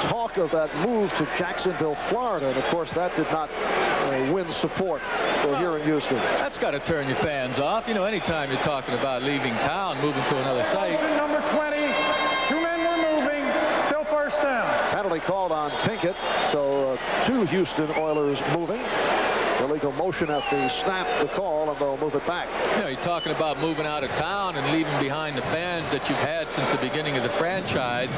talk of that move to Jacksonville, Florida. And, of course, that did not win support here in Houston. That's got to turn your fans off. You know, anytime you're talking about leaving town, moving to another site. Number 20. 2 men were moving. Still first down. Penalty called on Pinkett. So 2 Houston Oilers moving. Illegal motion at the snap, the call, and they'll move it back. You know, you're talking about moving out of town and leaving behind the fans that you've had since the beginning of the franchise.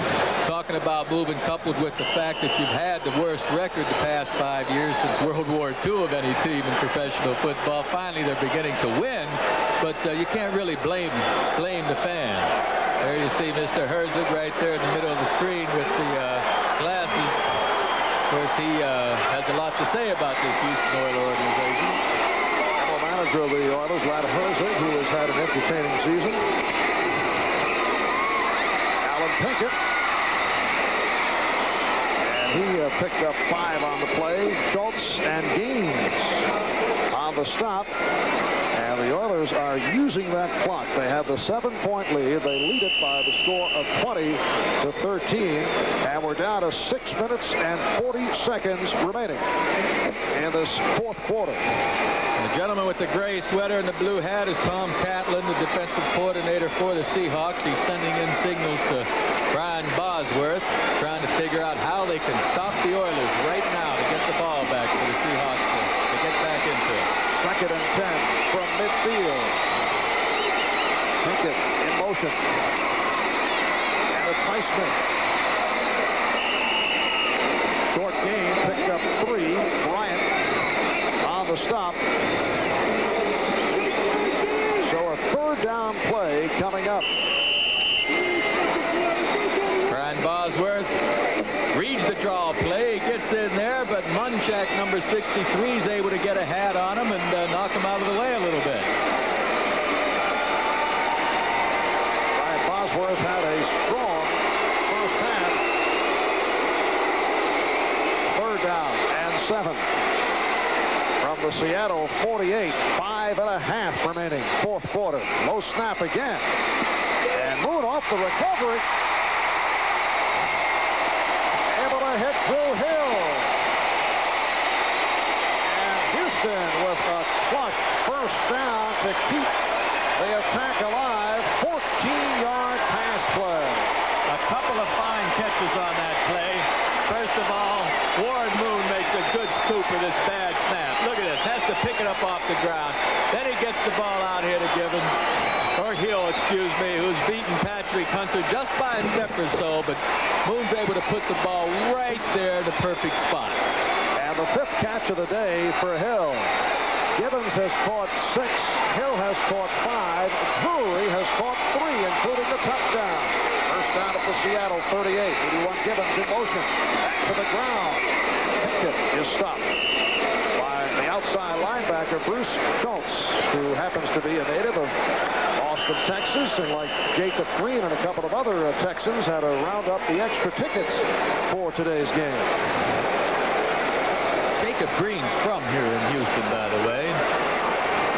Talking about moving coupled with the fact that you've had the worst record the past 5 years since World War II of any team in professional football. Finally, they're beginning to win, but you can't really blame the fans. There you see Mr. Herzog right there in the middle of the screen with the glasses. Of course, he has a lot to say about this Houston Oilers organization. General manager of the Oilers, Largent, who has had an entertaining season. Alan Pinkett. And he picked up 5 on the play. Schultz and Gaines on the stop. And the Oilers are using that clock. They have the 7-point lead. They lead it by the score of 20-13. And we're down to 6 minutes and 40 seconds remaining in this 4th quarter. And the gentleman with the gray sweater and the blue hat is Tom Catlin, the defensive coordinator for the Seahawks. He's sending in signals to Brian Bosworth, trying to figure out how they can stop the Oilers right now to get the ball back for the Seahawks to get back into it. 2nd and 10 from midfield. Pinkett in motion. And it's Highsmith. Short gain, picked up 3. Bryant on the stop. So a 3rd down play coming up. Brian Bosworth reads the draw play, gets in there, but Munchak, number 63, is able to get a hat on him and knock him out of the way a little bit. Brian Bosworth had a strong first half. 3rd down and 7 from the Seattle 48. 5.5 remaining. 4th quarter. Low snap again. And Moon off the recovery. Hit through Hill. And Houston with a clutch first down to keep the attack alive. 14-yard pass play. A couple of fine catches on that play. First of all, Warren Moon makes a good scoop of this bad snap. Look at this. Has to pick it up off the ground. Then he gets the ball out here to Givens. Or Hill, excuse me, who's beaten Patrick Hunter just by a step or so, but Moon's able to put the ball right there in the perfect spot. And the 5th catch of the day for Hill. Givens has caught 6. Hill has caught 5. Drury has caught 3, including the touchdown. First down at the Seattle 38. 81 Givens in motion. Back to the ground. Pinkett is stopped by the outside linebacker, Bruce Schultz, who happens to be a native of Austin, Texas, and like Jacob Green and a couple of other Texans, had to round up the extra tickets for today's game. Jacob Green's from here in Houston, by the way.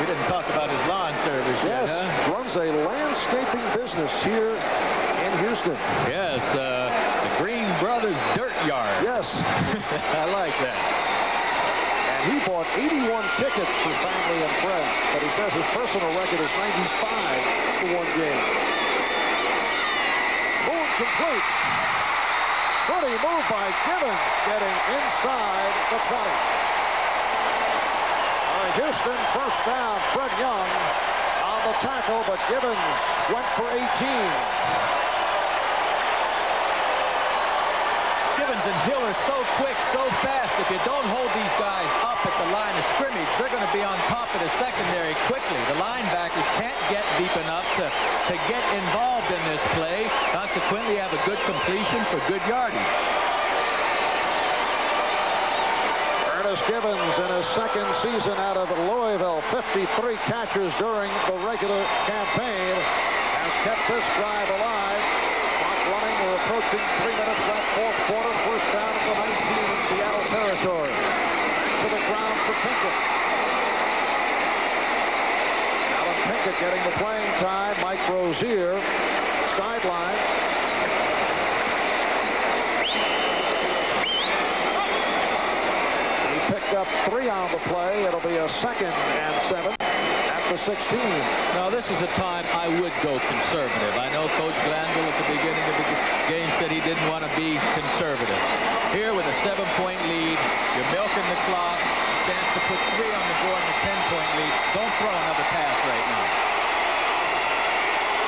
We didn't talk about his lawn service yet, huh? Runs a landscaping business here in Houston. Yes, the Green Brothers Dirt Yard. Yes. I like that. He bought 81 tickets for family and friends, but he says his personal record is 95 for 1 game. Moon completes. Pretty move by Givens, getting inside the 20. All right, Houston, first down. Fred Young on the tackle, but Givens went for 18. Givens and Hill are so quick, so fast. If you don't hold these guys up at the line of scrimmage, they're going to be on top of the secondary quickly. The linebackers can't get deep enough to get involved in this play. Consequently, have a good completion for good yardage. Ernest Givens in his 2nd season out of Louisville, 53 catches during the regular campaign, has kept this drive alive. Running, we're approaching 3 minutes left, 4th quarter, first down at the 19 in Seattle territory. Back to the ground for Pinkett. Alan Pinkett getting the playing time. Mike Rozier, sideline. 3 on the play. It'll be a 2nd and 7 at the 16. Now, this is a time I would go conservative. I know Coach Glanville at the beginning of the game said he didn't want to be conservative. Here with a 7-point lead, you're milking the clock, chance to put 3 on the board and a 10-point lead. Don't throw another pass right now.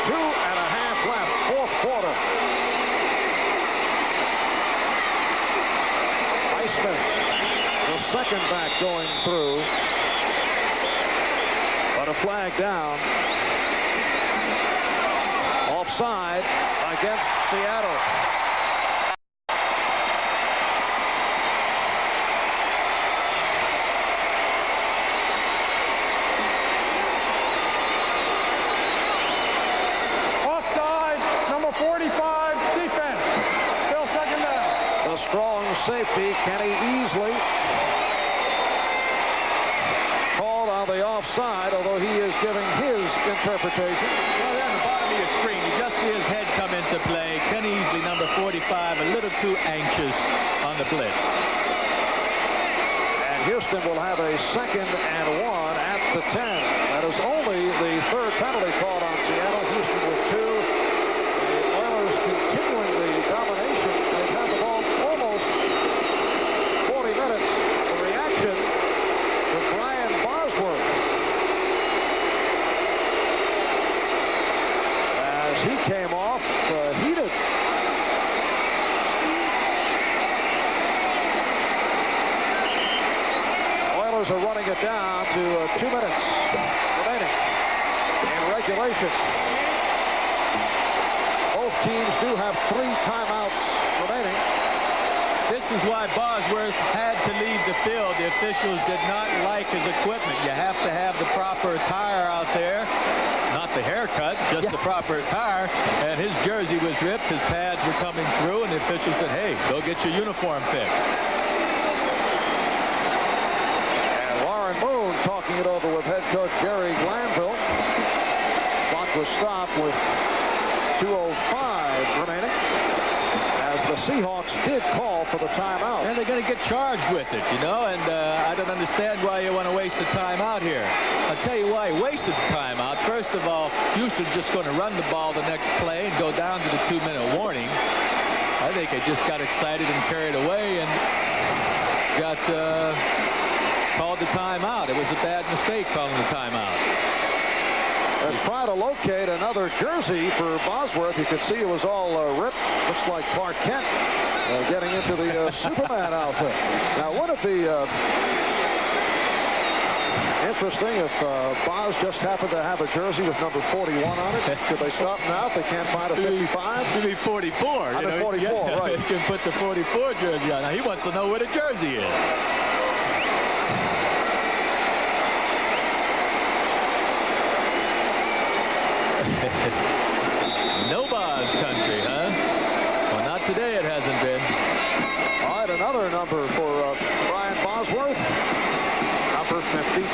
2.5 left, 4th quarter. Highsmith, the second back going through. But a flag down. Offside against Seattle. Offside, number 45, defense. Still 2nd down. The strong safety, Kenny Easley, called on the offside, although he is giving his interpretation. Well, there on the bottom of your screen, you just see his head come into play. Kenny Easley, number 45, a little too anxious on the blitz. And Houston will have a 2nd and 1 at the 10. That is only the 3rd penalty called on Seattle. Houston with 2. The Oilers continuing the domination. They've had the ball almost 40 minutes. The reaction to Brian Bosworth as he came off heated. Oilers are running it down to 2 minutes remaining in regulation. Both teams do have 3 timeouts remaining. This is why Bosworth had to leave the field. The officials did not like his equipment. You have to have the proper attire out there. Not the haircut, just the proper attire. And his jersey was ripped. His pads were coming through. And the official said, hey, go get your uniform fixed. And Warren Moon talking it over with head coach Gary Glanville. Clock was stopped with 2:05 remaining, as the Seahawks did call for the timeout. And they're going to get charged with it, you know, and I don't understand why you want to waste the timeout here. I'll tell you why he wasted the timeout. First of all, Houston's just going to run the ball the next play and go down to the 2-minute warning. I think they just got excited and carried away and got called the timeout. It was a bad mistake calling the timeout. And try to locate another jersey for Bosworth. You could see it was all ripped. Looks like Clark Kent getting into the Superman outfit. Now, would it be interesting if Bos just happened to have a jersey with number 41 on it? Could they stop him out? They can't find a 55? You mean 44. I mean 44, right. You can put the 44 jersey on. Now, he wants to know where the jersey is. No Boz country, huh? Well, not today, it hasn't been. All right, another number for Brian Bosworth, number 52.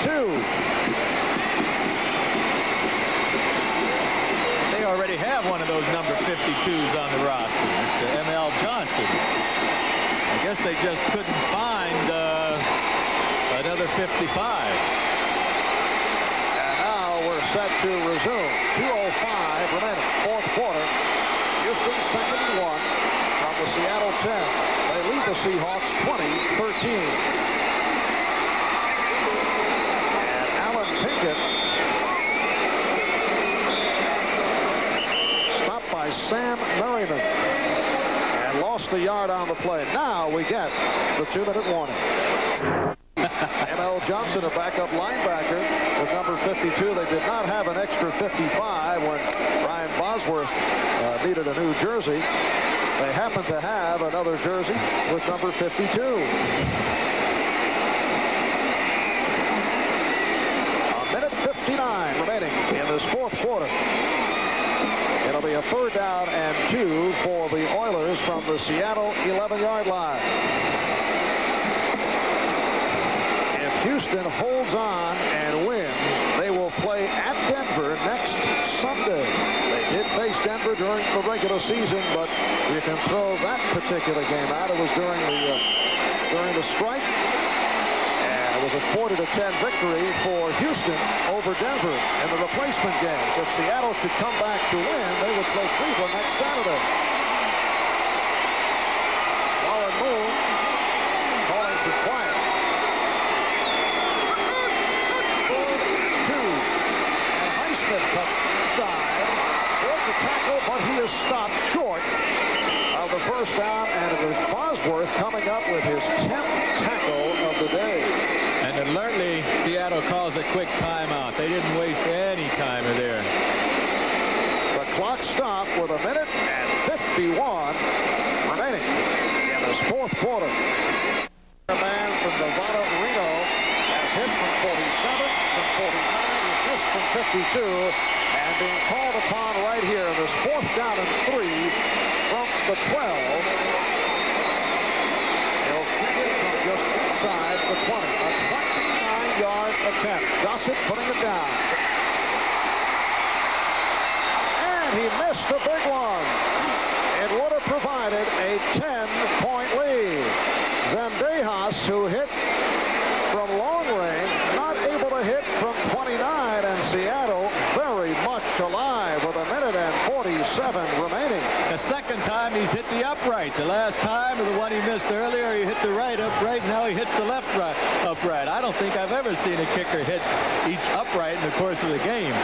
They already have one of those number 52s on the roster, Mr. M.L. Johnson. I guess they just couldn't find another 55. Set to resume. 2:05 remaining. 4th quarter. Houston 2nd and 1 from the Seattle 10. They lead the Seahawks 20-13. And Alan Pinkett stopped by Sam Merriman and lost a yard on the play. Now we get the 2-minute warning. M.L. Johnson, a backup linebacker with number 52. They did not have an extra 55 when Brian Bosworth needed a new jersey. They happen to have another jersey with number 52. A minute 59 remaining in this 4th quarter. It'll be a 3rd down and 2 for the Oilers from the Seattle 11-yard line. Houston holds on and wins. They will play at Denver next Sunday. They did face Denver during the regular season, but you can throw that particular game out. It was during the strike. And It was a 40-10 victory for Houston over Denver in the replacement games. If Seattle should come back to win, they would play Cleveland next Saturday. Warren Moon calling for quiet. 4-2. And Highsmith cuts inside. Broke the tackle, but he is stopped short of the first down, and it was Bosworth coming up with his 10th tackle of the day. And alertly, Seattle calls a quick timeout. They didn't waste any time there. The clock stopped with 1:51 remaining in this fourth quarter. A man from Nevada, Reno, has hit from 47, from 49, he's missed from 52, and being called upon right here in this fourth down and 3 from the 12. He'll kick it from just inside the 20. A 29-yard attempt. Gossett putting it down. And he missed a big one. It would have provided a 10-point lead. Zendejas, who hit from long range, not able to hit from 29, and Seattle very much alive with 1:47 remaining. The second time he's hit the upright. The last time, the one he missed earlier, he hit the right upright. Now he hits the left upright. I don't think I've ever seen a kicker hit each upright in the course of the game.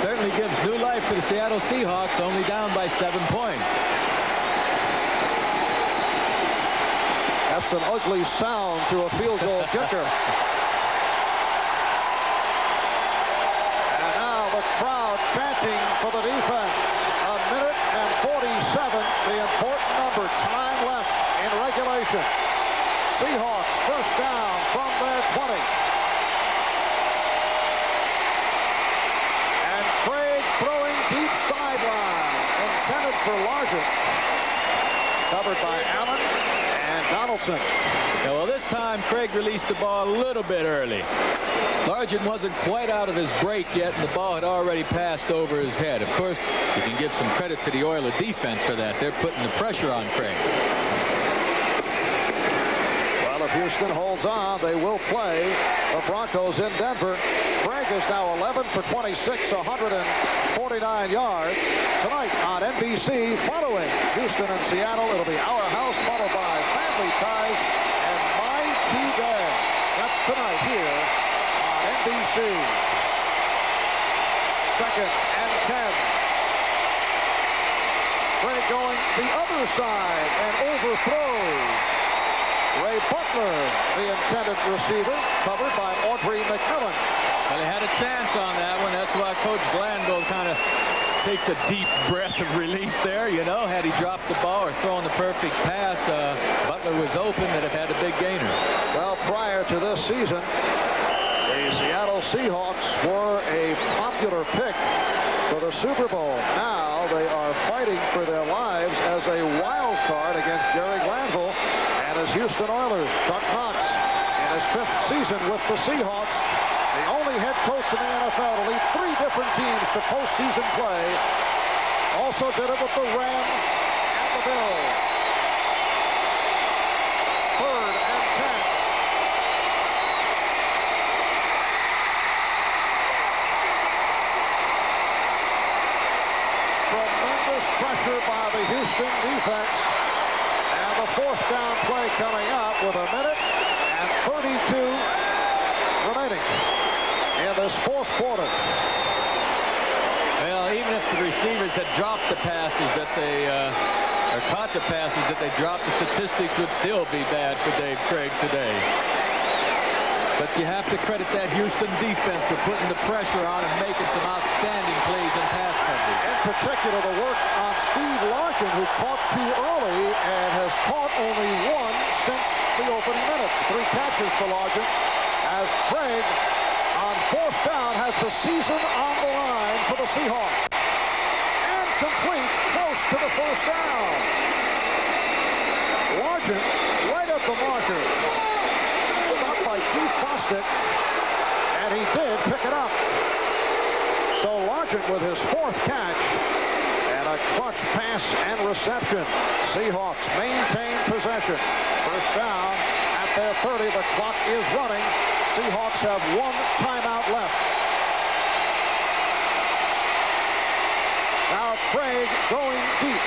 Certainly gives new life to the Seattle Seahawks, only down by 7 points. That's an ugly sound to a field goal kicker. And now the crowd chanting for the defense. 1:47, the important number, time left in regulation. Seahawks first down from their 20. And Craig throwing deep sideline, intended for Largent. Covered by Allen and Donaldson. Yeah, well, this time Craig released the ball a little bit early. Largent wasn't quite out of his break yet, and the ball had already passed over his head. Of course, you can give some credit to the Oiler defense for that. They're putting the pressure on Craig. Well, if Houston holds on, they will play the Broncos in Denver. Craig is now 11 for 26, 149 yards. Tonight on NBC, following Houston and Seattle, it'll be Our House, followed by Family Ties and My Two Dads. That's tonight here on NBC. 2nd and 10. Craig going the other side and overthrows. Ray Butler, the intended receiver, covered by Audrey McMillan. Well, he had a chance on that one. That's why Coach Glanville kind of takes a deep breath of relief there. You know, had he dropped the ball or thrown the perfect pass, Butler was open and have had a big gainer. Well, prior to this season, the Seattle Seahawks were a popular pick for the Super Bowl. Now they are fighting for their lives as a wild card against Jerry Glanville and his Houston Oilers. Chuck Knox, in his 5th season with the Seahawks, the only head coach in the NFL to lead 3 different teams to postseason play. Also did it with the Rams and the Bills. 3rd and 10. Tremendous pressure by the Houston defense. And the 4th down play coming up with 1:32 remaining in this 4th quarter. Well, even if the receivers had dropped the passes that they or caught the passes that they dropped, the statistics would still be bad for Dave Craig today. But you have to credit that Houston defense for putting the pressure on and making some outstanding plays in pass coverage. In particular, the work on Steve Largent, who caught too early and has caught only 1 since the opening minutes. 3 catches for Largent, as Craig on 4th down has the season on the line for the Seahawks. And completes close to the first down. Largent right at the marker. Stopped by Keith Bostic, and he did pick it up. So Largent with his 4th catch and a clutch pass and reception. Seahawks maintain possession. First down at their 30. The clock is running. Seahawks have 1 timeout left. Now Craig going deep.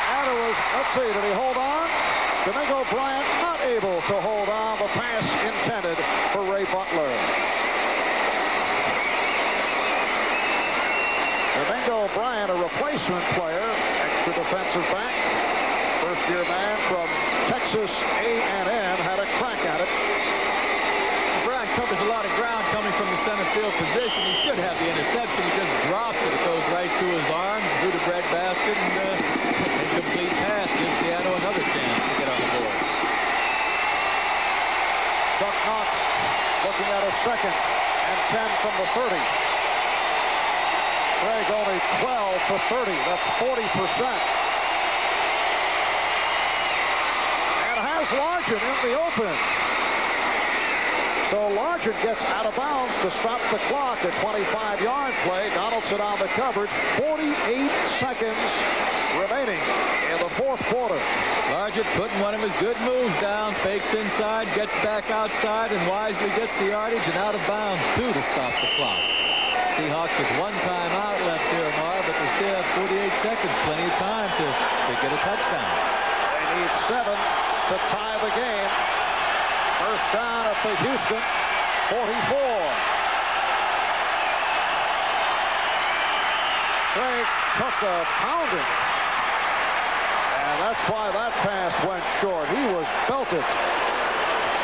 And it was, let's see, did he hold on? Domingo Bryant not able to hold on. The pass intended for Ray Butler. Domingo Bryant, a replacement player, extra defensive back. First-year man from Texas A&M, had a crack at it. Bryant covers a lot of ground coming from the center field position. He should have the interception. He just drops it. It goes right through his arms, through the breadbasket, and incomplete pass gives Seattle another chance to get on the board. Chuck Knox looking at a 2nd and 10 from the 30. Craig only 12 for 30. That's 40%. And has Largent in the open. So Largent gets out of bounds to stop the clock. A 25-yard play. Donaldson on the coverage. 48 seconds remaining in the 4th quarter. Largent putting one of his good moves down. Fakes inside, gets back outside, and wisely gets the yardage and out of bounds, too, to stop the clock. Seahawks with 1 timeout left here, Mar, but they still have 48 seconds. Plenty of time to get a touchdown. They need 7 to tie the game. First down at the Houston 44. Craig took a pounding. And that's why that pass went short. He was belted.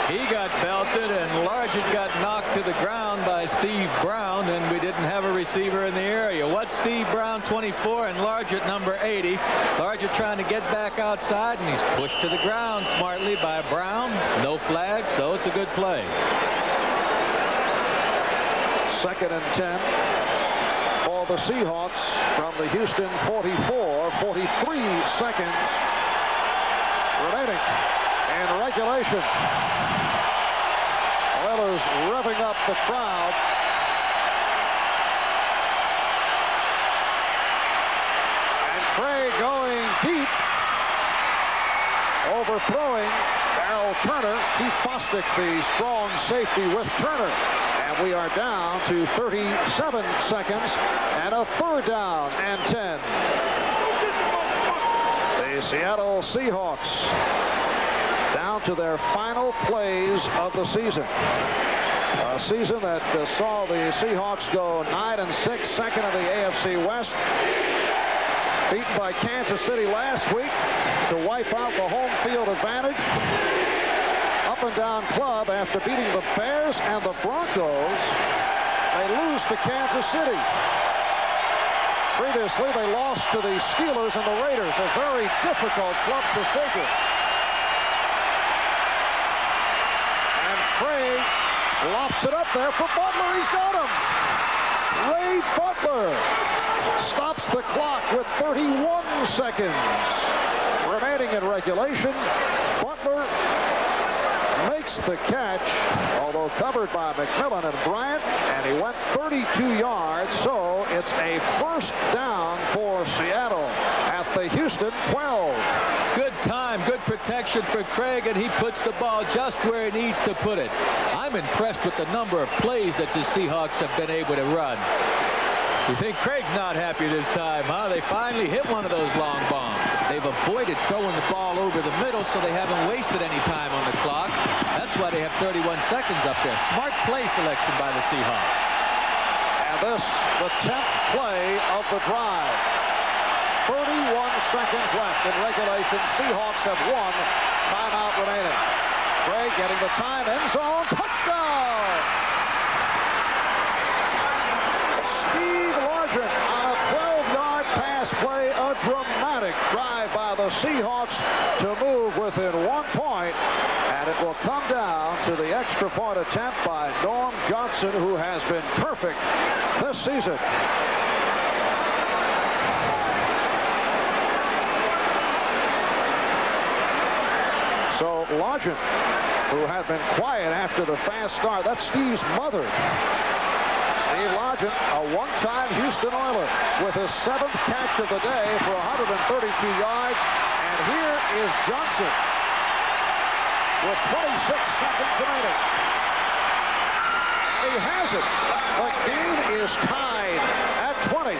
He got belted, and Largent got knocked to the ground by Steve Brown, and we didn't have a receiver in the area. What's Steve Brown, 24, and Largent, number 80. Largent trying to get back outside, and he's pushed to the ground smartly by Brown. No flag, so it's a good play. 2nd and 10 for the Seahawks from the Houston 44. 43 seconds remaining in regulation. Oilers revving up the crowd. And Craig going deep. Overthrowing Darryl Turner. Keith Bostic, the strong safety with Turner. And we are down to 37 seconds and a 3rd down and 10. The Seattle Seahawks down to their final plays of the season. A season that saw the Seahawks go 9-6, 2nd in the AFC West. Beaten by Kansas City last week to wipe out the home field advantage. Up and down club after beating the Bears and the Broncos. They lose to Kansas City. Previously, they lost to the Steelers and the Raiders, a very difficult club to figure. Craig lofts it up there for Butler. He's got him. Ray Butler stops the clock with 31 seconds remaining in regulation. Butler makes the catch, although covered by McMillan and Bryant, and he went 32 yards, so it's a 1st down for Seattle at the Houston 12. Good time, good protection for Craig, and he puts the ball just where he needs to put it. I'm impressed with the number of plays that the Seahawks have been able to run. You think Craig's not happy this time, huh? They finally hit one of those long bombs. They've avoided throwing the ball over the middle, so they haven't wasted any time on the clock. That's why they have 31 seconds up there. Smart play selection by the Seahawks. And this, the 10th play of the drive. 31 seconds left in regulation. Seahawks have 1 timeout remaining. Craig getting the time, end zone, touchdown! Steve Largent on a 12-yard pass play, a dramatic drive by the Seahawks to move within 1 point, and it will come down to the extra point attempt by Norm Johnson, who has been perfect this season. So Largent, who had been quiet after the fast start, that's Steve's mother. Steve Largent, a one-time Houston Oiler, with his 7th catch of the day for 132 yards. And here is Johnson with 26 seconds remaining. And he has it. The game is tied at 20.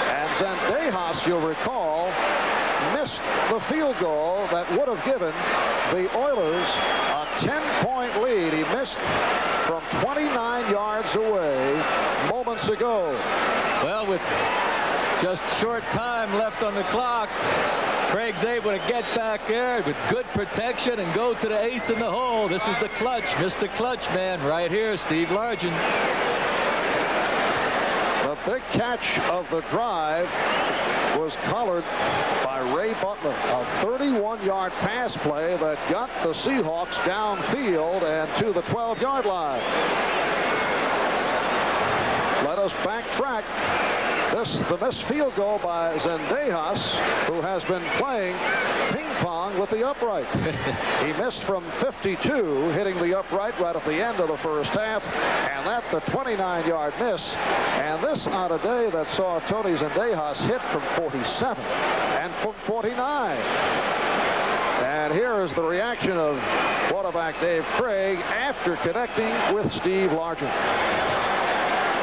And Zendejas, you'll recall, missed the field goal that would have given the Oilers a 10-point lead. He missed from 29 yards away moments ago. Well, with just short time left on the clock, Craig's able to get back there with good protection and go to the ace in the hole. This is the clutch, Mr. Clutch Man right here, Steve Largent. The big catch of the drive was colored by Ray Butler, a 31-yard pass play that got the Seahawks downfield and to the 12-yard line. Let us backtrack. The missed field goal by Zendejas, who has been playing ping pong with the upright. He missed from 52, hitting the upright right at the end of the first half, and that the 29-yard miss. And this on a day that saw Tony Zendejas hit from 47 and from 49. And here is the reaction of quarterback Dave Craig after connecting with Steve Largent.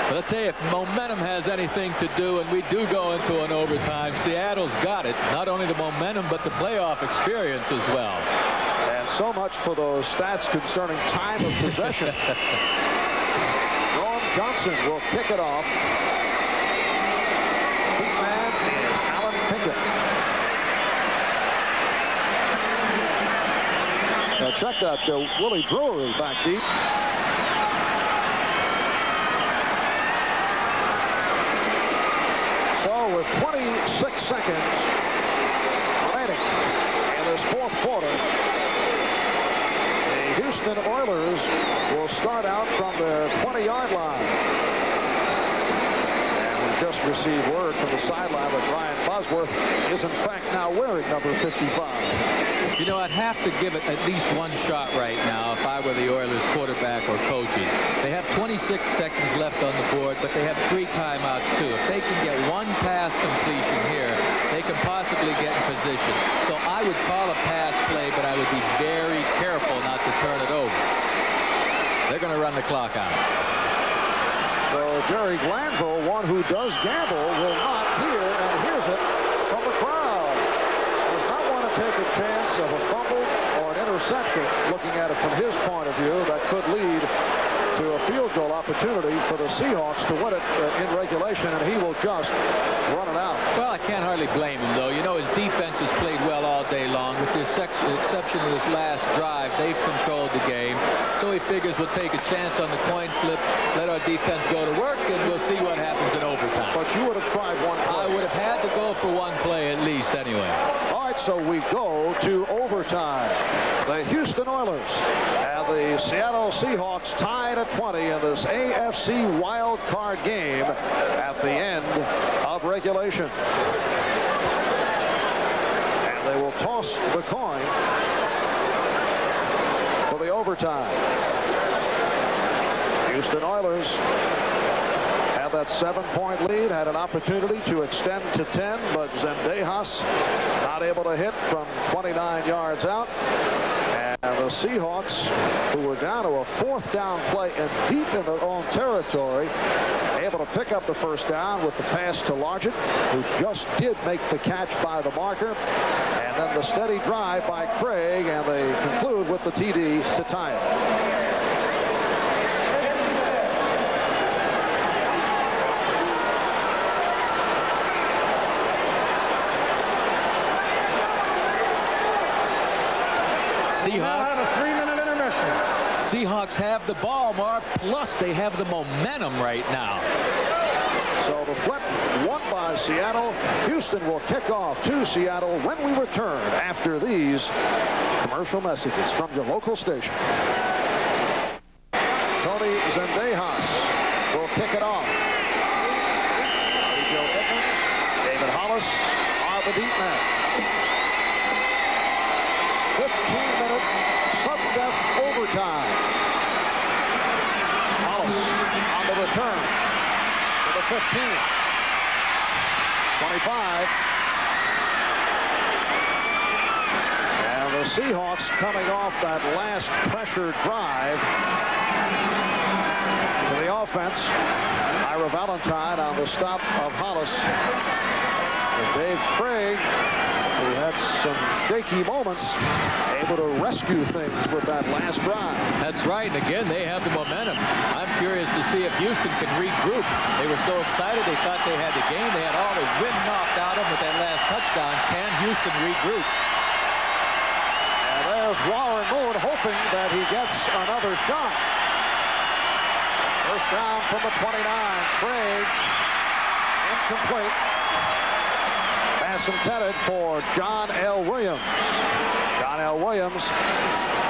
But I'll tell you, if momentum has anything to do, and we do go into an overtime, Seattle's got it. Not only the momentum, but the playoff experience as well. And so much for those stats concerning time of possession. Norm Johnson will kick it off. Big man is Alan Pinkett. Now check that Willie Drury back deep. So with 26 seconds remaining in this fourth quarter, the Houston Oilers will start out from their 20-yard line. And we just received word from the sideline that Brian Bosworth is in fact now wearing number 55. You know, I'd have to give it at least one shot right now if I were the Oilers quarterback or coaches. They have 26 seconds left on the board, but they have 3 timeouts too. If they can get one pass completion here, they can possibly get in position. So I would call a pass play, but I would be very careful not to turn it over. They're going to run the clock out. So Jerry Glanville, one who does gamble, will not hear, and hears it from the crowd. Does not want to take a chance of a fumble or an interception, looking at it from his point of view, that could lead to a field goal opportunity for the Seahawks to win it in regulation, and he will just run it out. Well, I can't hardly blame him, though. You know, his defense has played well all day long. With the exception of this last drive, they've controlled the game. So he figures we'll take a chance on the coin flip, let our defense go to work, and we'll see what happens in overtime. But you would have tried one play. I would have had to go for one play at least anyway. All right, so we go to overtime. The Houston Oilers and the Seattle Seahawks tied at 20 in this AFC wild card game at the end of regulation. And they will toss the coin for the overtime. Houston Oilers had that 7-point lead, had an opportunity to extend to 10, but Zendejas not able to hit from 29 yards out. And the Seahawks, who were down to a 4th down play and deep in their own territory, able to pick up the first down with the pass to Largent, who just did make the catch by the marker. And then the steady drive by Craig, and they conclude with the TD to tie it. Seahawks have the ball, Mark, plus they have the momentum right now. So the flip won by Seattle. Houston will kick off to Seattle when we return after these commercial messages from your local station. Tony Zendejas will kick it off. Joe Edmonds, David Hollis are the deep men. 15-minute sudden death overtime. Hollis on the return to the 15. 25. And the The Seahawks coming off that last pressure drive to the offense. Ira Valentine on the stop of Hollis. And Dave Craig, who had some shaky moments, able to rescue things with that last drive. That's right, and again, they have the momentum. I'm curious to see if Houston can regroup. They were so excited they thought they had the game. They had all the wind knocked out of them with that last touchdown. Can Houston regroup? And there's Warren Moon hoping that he gets another shot. First down from the 29. Craig, incomplete. Pass intended for John L. Williams. John L. Williams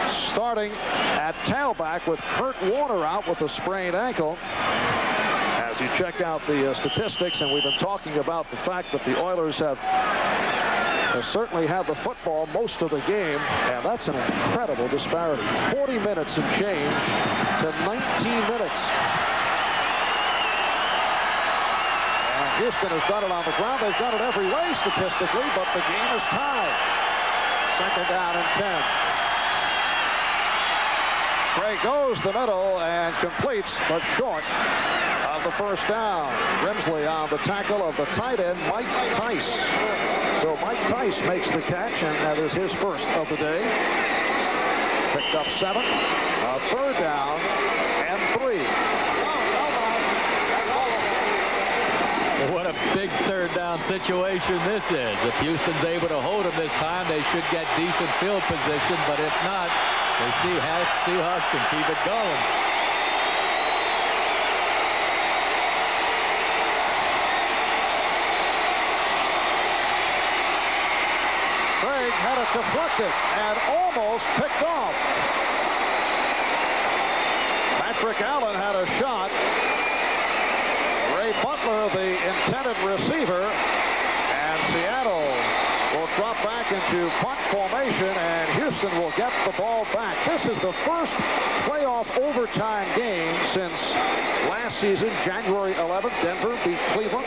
starting at tailback with Kurt Warner out with a sprained ankle. As you check out the statistics, and we've been talking about the fact that the Oilers have certainly had the football most of the game, and that's an incredible disparity. 40 minutes and change to 19 minutes. Houston has done it on the ground. They've done it every way statistically, but the game is tied. Second down and 10. Craig goes the middle and completes, but short of the first down. Grimsley on the tackle of the tight end, Mike Tice. So Mike Tice makes the catch, and there's his first of the day. Picked up 7. Third down and 3. What a big third down situation this is. If Houston's able to hold them this time, they should get decent field position. But if not, they see how Seahawks can keep it going. Craig had it deflected and almost picked off. Patrick Allen had a shot. Ray Butler, the intended receiver, and Seattle will drop back into punt formation, and Houston will get the ball back. This is the first playoff overtime game since last season, January 11th. Denver beat Cleveland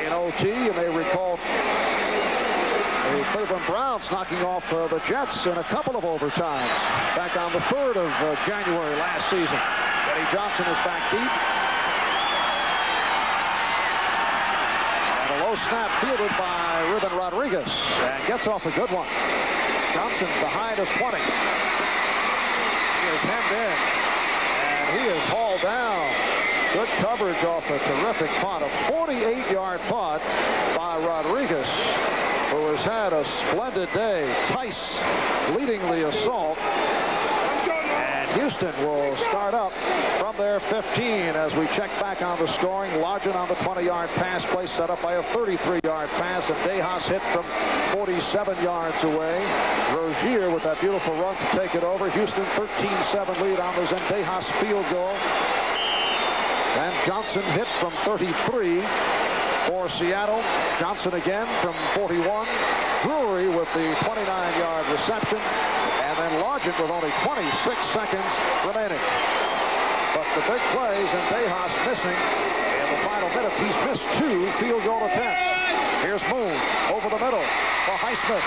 in OT. You may recall the Cleveland Browns knocking off the Jets in a couple of overtimes back on the 3rd of January last season. Eddie Johnson is back deep. Low snap fielded by Ruben Rodriguez, and gets off a good one. Johnson behind his 20. He is hemmed in, and he is hauled down. Good coverage off a terrific punt. A 48-yard punt by Rodriguez, who has had a splendid day. Tice leading the assault. Houston will start up from their 15 as we check back on the scoring. Largent on the 20-yard pass play set up by a 33-yard pass, and Dejas hit from 47 yards away. Rozier with that beautiful run to take it over. Houston 13-7 lead on the Zendejas field goal. And Johnson hit from 33 for Seattle. Johnson again from 41. Drury with the 29-yard reception. And then Largent with only 26 seconds remaining. But the big plays, and Dejas missing in the final minutes. He's missed 2 field goal attempts. Here's Moon over the middle for Highsmith.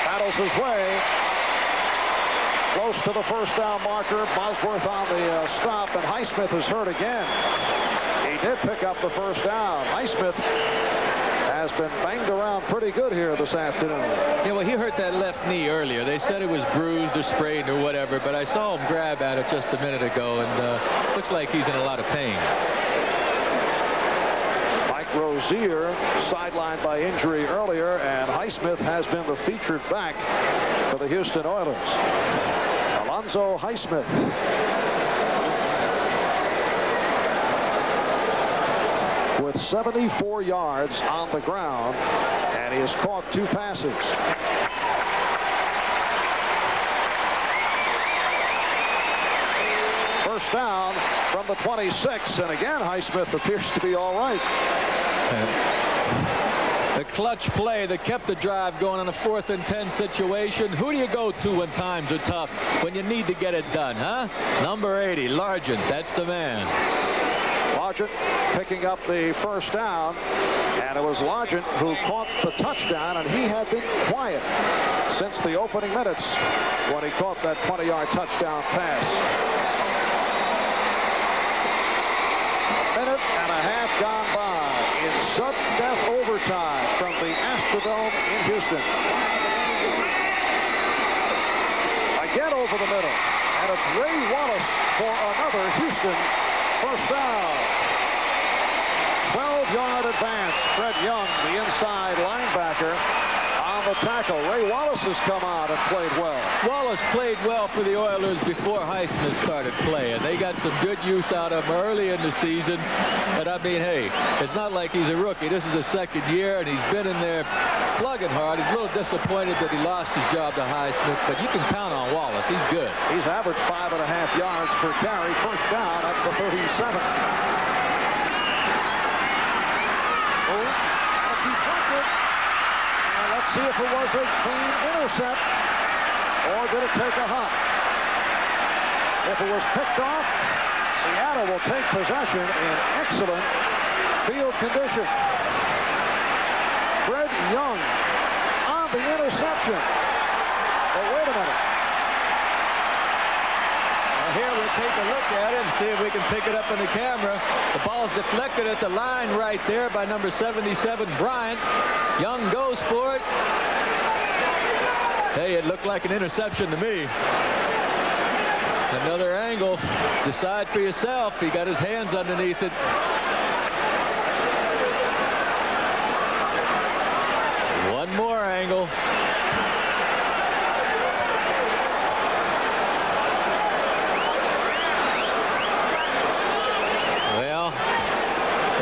Battles his way close to the first down marker. Bosworth on the stop, and Highsmith is hurt again. He did pick up the first down. Highsmith has been banged around pretty good here this afternoon. Yeah, well, he hurt that left knee earlier. They said it was bruised or sprained or whatever, but I saw him grab at it just a minute ago, and looks like he's in a lot of pain. Mike Rozier sidelined by injury earlier, and Highsmith has been the featured back for the Houston Oilers. Alonzo Highsmith. With 74 yards on the ground, and he has caught 2 passes. First down from the 26, and again Highsmith appears to be all right. The clutch play that kept the drive going on a 4th and 10 situation. Who do you go to when times are tough, when you need to get it done, huh? Number 80, Largent. That's the man. Largent picking up the first down, and it was Largent who caught the touchdown, and he had been quiet since the opening minutes when he caught that 20-yard touchdown pass. A minute and a half gone by in sudden death overtime from the Astrodome in Houston. Again over the middle, and it's Ray Wallace for another Houston first down. 12-yard advance. Fred Young, the inside linebacker, on the tackle. Ray Wallace has come out and played well. Wallace played well for the Oilers before Highsmith started playing. They got some good use out of him early in the season. But I mean, hey, it's not like he's a rookie. This is his second year, and he's been in there plugging hard. He's a little disappointed that he lost his job to Highsmith, but you can count on Wallace. He's good. He's averaged 5.5 yards per carry. First down at the 37. Deflected. And let's see if it was a clean intercept or did it take a hop. If it was picked off, Seattle will take possession in excellent field condition. Fred Young on the interception. But wait a minute. Here we'll take a look at it and see if we can pick it up on the camera. The ball's deflected at the line right there by number 77, Bryant. Young goes for it. Hey, it looked like an interception to me. Another angle. Decide for yourself. He got his hands underneath it. One more angle.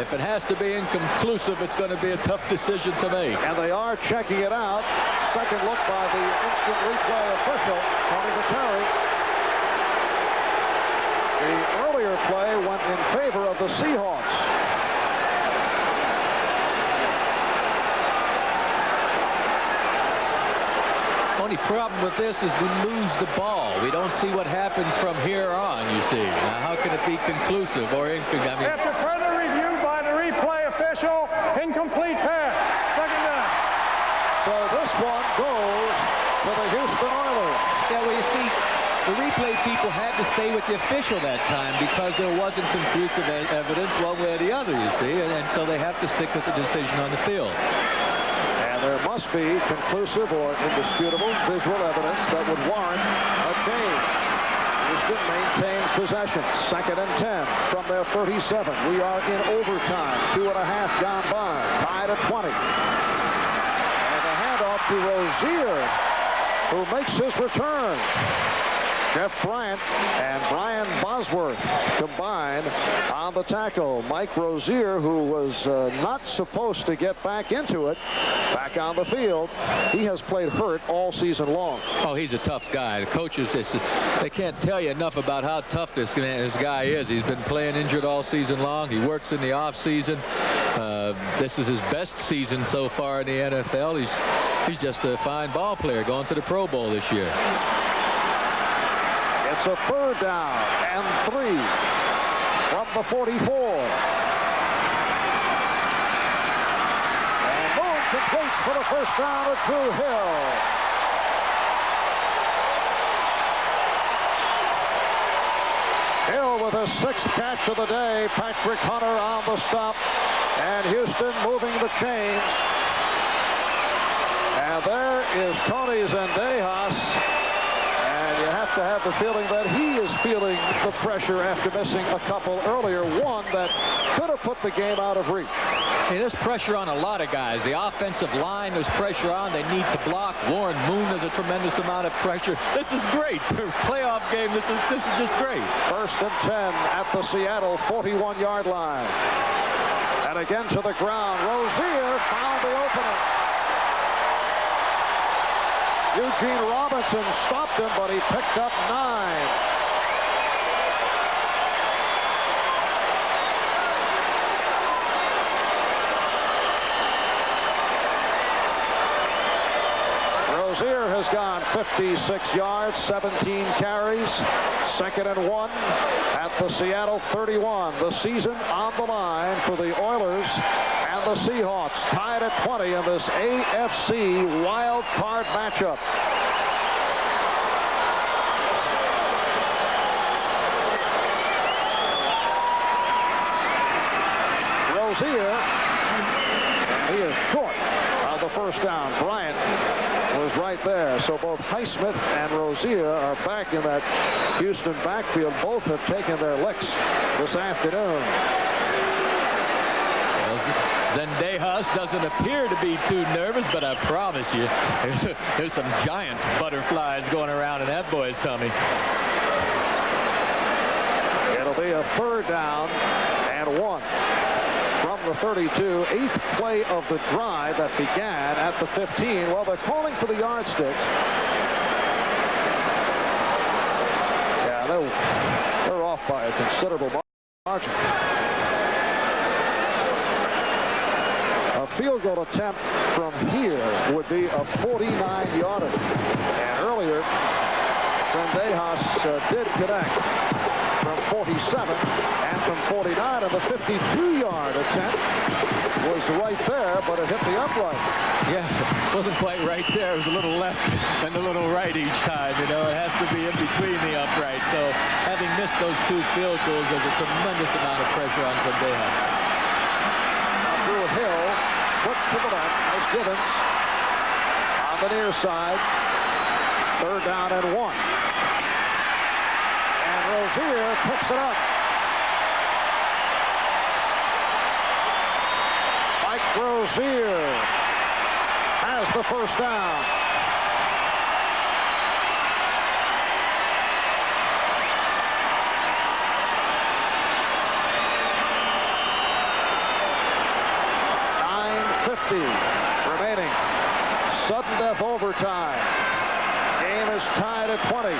If it has to be inconclusive, it's going to be a tough decision to make. And they are checking it out. Second look by the instant replay official, Tony Viteri. The earlier play went in favor of the Seahawks. Only problem with this is we lose the ball. We don't see what happens from here on, you see. Now, how can it be conclusive or inconclusive? After further review by the replay official, incomplete pass. Second down. So this one goes to the Houston Oilers. Yeah, well, you see, the replay people had to stay with the official that time because there wasn't conclusive evidence one way or the other, you see, and so they have to stick with the decision on the field. And there must be conclusive or indisputable visual evidence that would warrant a change. Houston maintains possession. 2nd and 10 from their 37. We are in overtime. 2.5 gone by. Tied at 20. And a handoff to Rozier, who makes his return. Jeff Bryant and Brian Bosworth combined on the tackle. Mike Rozier, who was not supposed to get back into it, back on the field. He has played hurt all season long. Oh, he's a tough guy. The coaches, they can't tell you enough about how tough this guy is. He's been playing injured all season long. He works in the off season. This is his best season so far in the NFL. He's just a fine ball player going to the Pro Bowl this year. It's a 3rd down and 3 from the 44. And Moon completes for the first down to Drew Hill. Hill with his 6th catch of the day. Patrick Hunter on the stop. And Houston moving the chains. And there is Tony Zendejas. You have to have the feeling that he is feeling the pressure after missing a couple earlier. One that could have put the game out of reach. Hey, there's pressure on a lot of guys. The offensive line, there's pressure on. They need to block. Warren Moon, there's a tremendous amount of pressure. This is great. Playoff game, this is just great. 1st and 10 at the Seattle 41-yard line. And again to the ground. Rozier found the opening. Eugene Robinson stopped him, but he picked up 9. Rozier has gone 56 yards, 17 carries, 2nd and 1 at the Seattle 31. The season on the line for the Oilers and the Seahawks, tied at 20 in this AFC wild card matchup. Rozier, and he is short of the first down. Bryant was right there. So both Highsmith and Rozier are back in that Houston backfield. Both have taken their licks this afternoon. Zendejas doesn't appear to be too nervous, but I promise you, there's some giant butterflies going around in that boy's tummy. It'll be a 3rd down and 1. From the 32, 8th play of the drive that began at the 15. Well, they're calling for the yardsticks. Yeah, they're off by a considerable margin. A field goal attempt from here would be a 49-yarder. And earlier, Zendejas did connect from 47 and from 49, and the 52-yard attempt was right there, but it hit the upright. Yeah, it wasn't quite right there. It was a little left and a little right each time. You know, it has to be in between the upright. So having missed those 2 field goals, there's a tremendous amount of pressure on Zendejas. Now Drew Hill splits to the left as Gibbons on the near side. 3rd down and 1. Rozier picks it up. Mike Rozier has the first down. .9:50 remaining. Sudden death overtime. Game is tied at 20.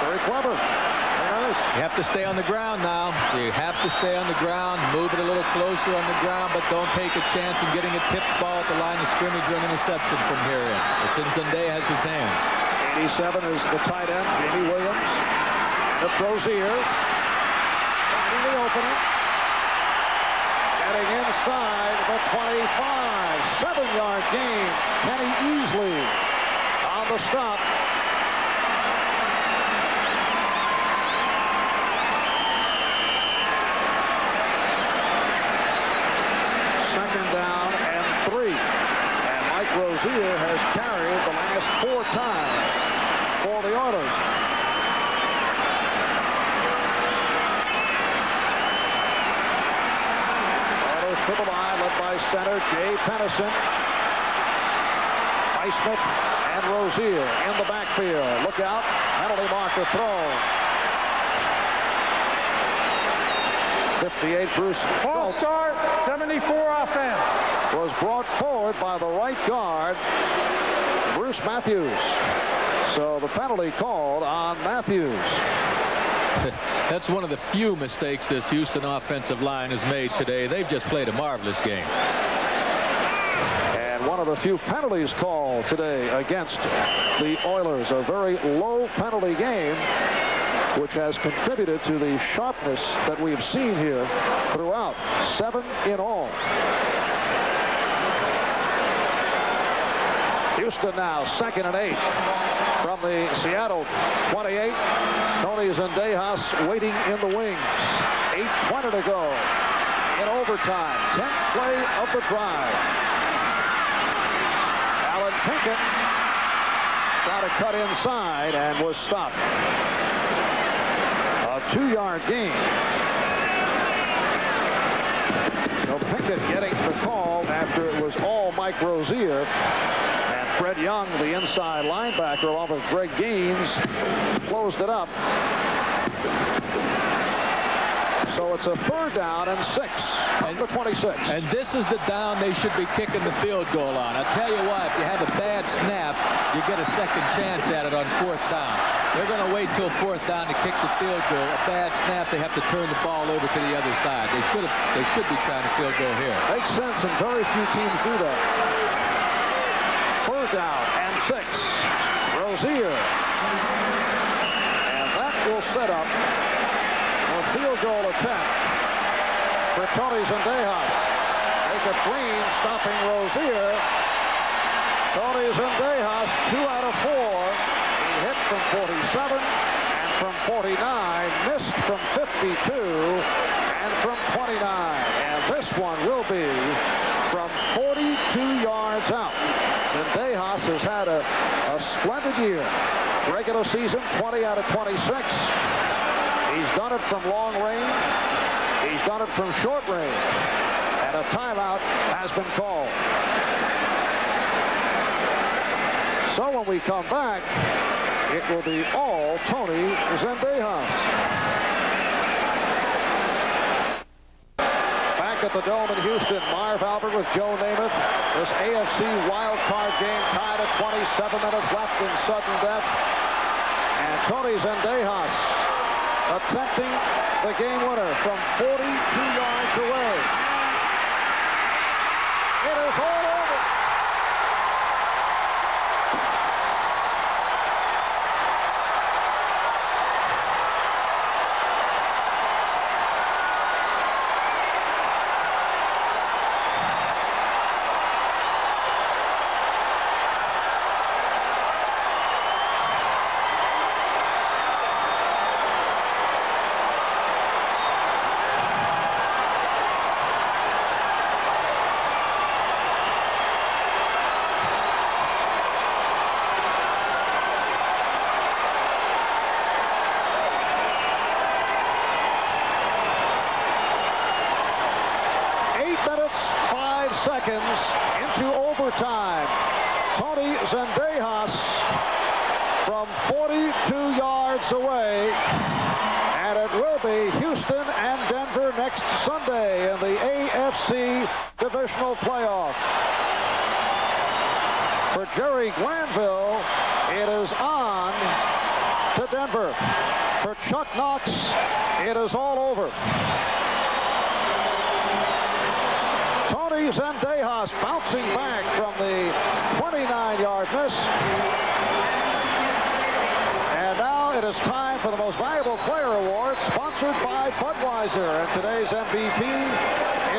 Very clever. Very nice. You have to stay on the ground now. You have to stay on the ground, move it a little closer on the ground, but don't take a chance in getting a tipped ball at the line of scrimmage or an interception from here in. It's in Zendejas' hands. 87 is the tight end, Jamie Williams. It's Rozier. Finding the opening. Getting inside the 25. 7-yard gain. Kenny Easley on the stop. Down and 3. And Mike Rozier has carried the last 4 times for the Oilers. Oilers to the line, led by center Jay Pennison. Highsmith and Rozier in the backfield. Look out, penalty marker throw. 58, Bruce False start, 74 offense. Was brought forward by the right guard, Bruce Matthews. So the penalty called on Matthews. That's one of the few mistakes this Houston offensive line has made today. They've just played a marvelous game. And one of the few penalties called today against the Oilers. A very low penalty game, which has contributed to the sharpness that we've seen here throughout. 7 in all. Houston now 2nd and 8 from the Seattle 28. Tony Zendejas waiting in the wings. 8:20 to go in overtime. 10th play of the drive. Alan Pinkett tried to cut inside and was stopped. A 2-yard gain. So Pinkett getting the call after it was all Mike Rozier. And Fred Young, the inside linebacker, along with Greg Gaines, closed it up. So it's a 3rd down and 6 from the 26. And this is the down they should be kicking the field goal on. I'll tell you why, if you have a bad snap, you get a second chance at it on 4th down. They're going to wait till 4th down to kick the field goal. A bad snap, they have to turn the ball over to the other side. They should be trying to field goal here. Makes sense, and very few teams do that. 3rd down and 6. Rozier. And that will set up a field goal attempt for Tony Zendejas. Jacob Green stopping Rozier. Tony Zendejas, 2 out of 4. He hit from 47 and from 49, missed from 52 and from 29. And this one will be from 42 yards out. Zendejas has had a splendid year. Regular season, 20 out of 26. He's done it from long range. He's done it from short range. And a timeout has been called. So when we come back, it will be all Tony Zendejas. Back at the Dome in Houston, Marv Albert with Joe Namath. This AFC wild card game tied at 27 minutes left in sudden death. And Tony Zendejas attempting the game winner from 42 yards away. It is all over. Seconds into overtime. Tony Zendejas from 42 yards away. And it will be Houston and Denver next Sunday in the AFC Divisional Playoff. For Jerry Glanville, it is on to Denver. For Chuck Knox, it is all over. Tony Zendejas bouncing back from the 29-yard miss. And now it is time for the Most Valuable Player Award, sponsored by Budweiser. And today's MVP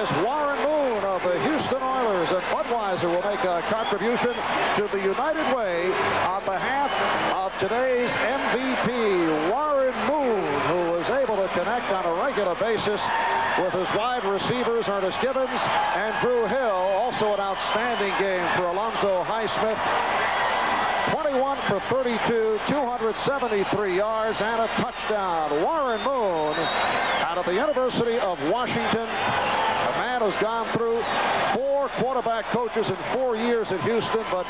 is Warren Moon of the Houston Oilers. And Budweiser will make a contribution to the United Way on behalf of today's MVP, Warren Moon, who was able to connect on a regular basis with his wide receivers, Ernest Gibbons and Drew Hill. Also an outstanding game for Alonzo Highsmith. 21 for 32, 273 yards, and a touchdown. Warren Moon out of the University of Washington. A man who's gone through 4 quarterback coaches in 4 years at Houston, but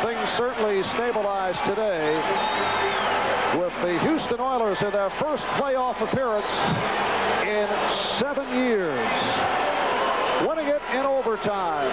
things certainly stabilized today with the Houston Oilers in their first playoff appearance in 7 years, winning it in overtime.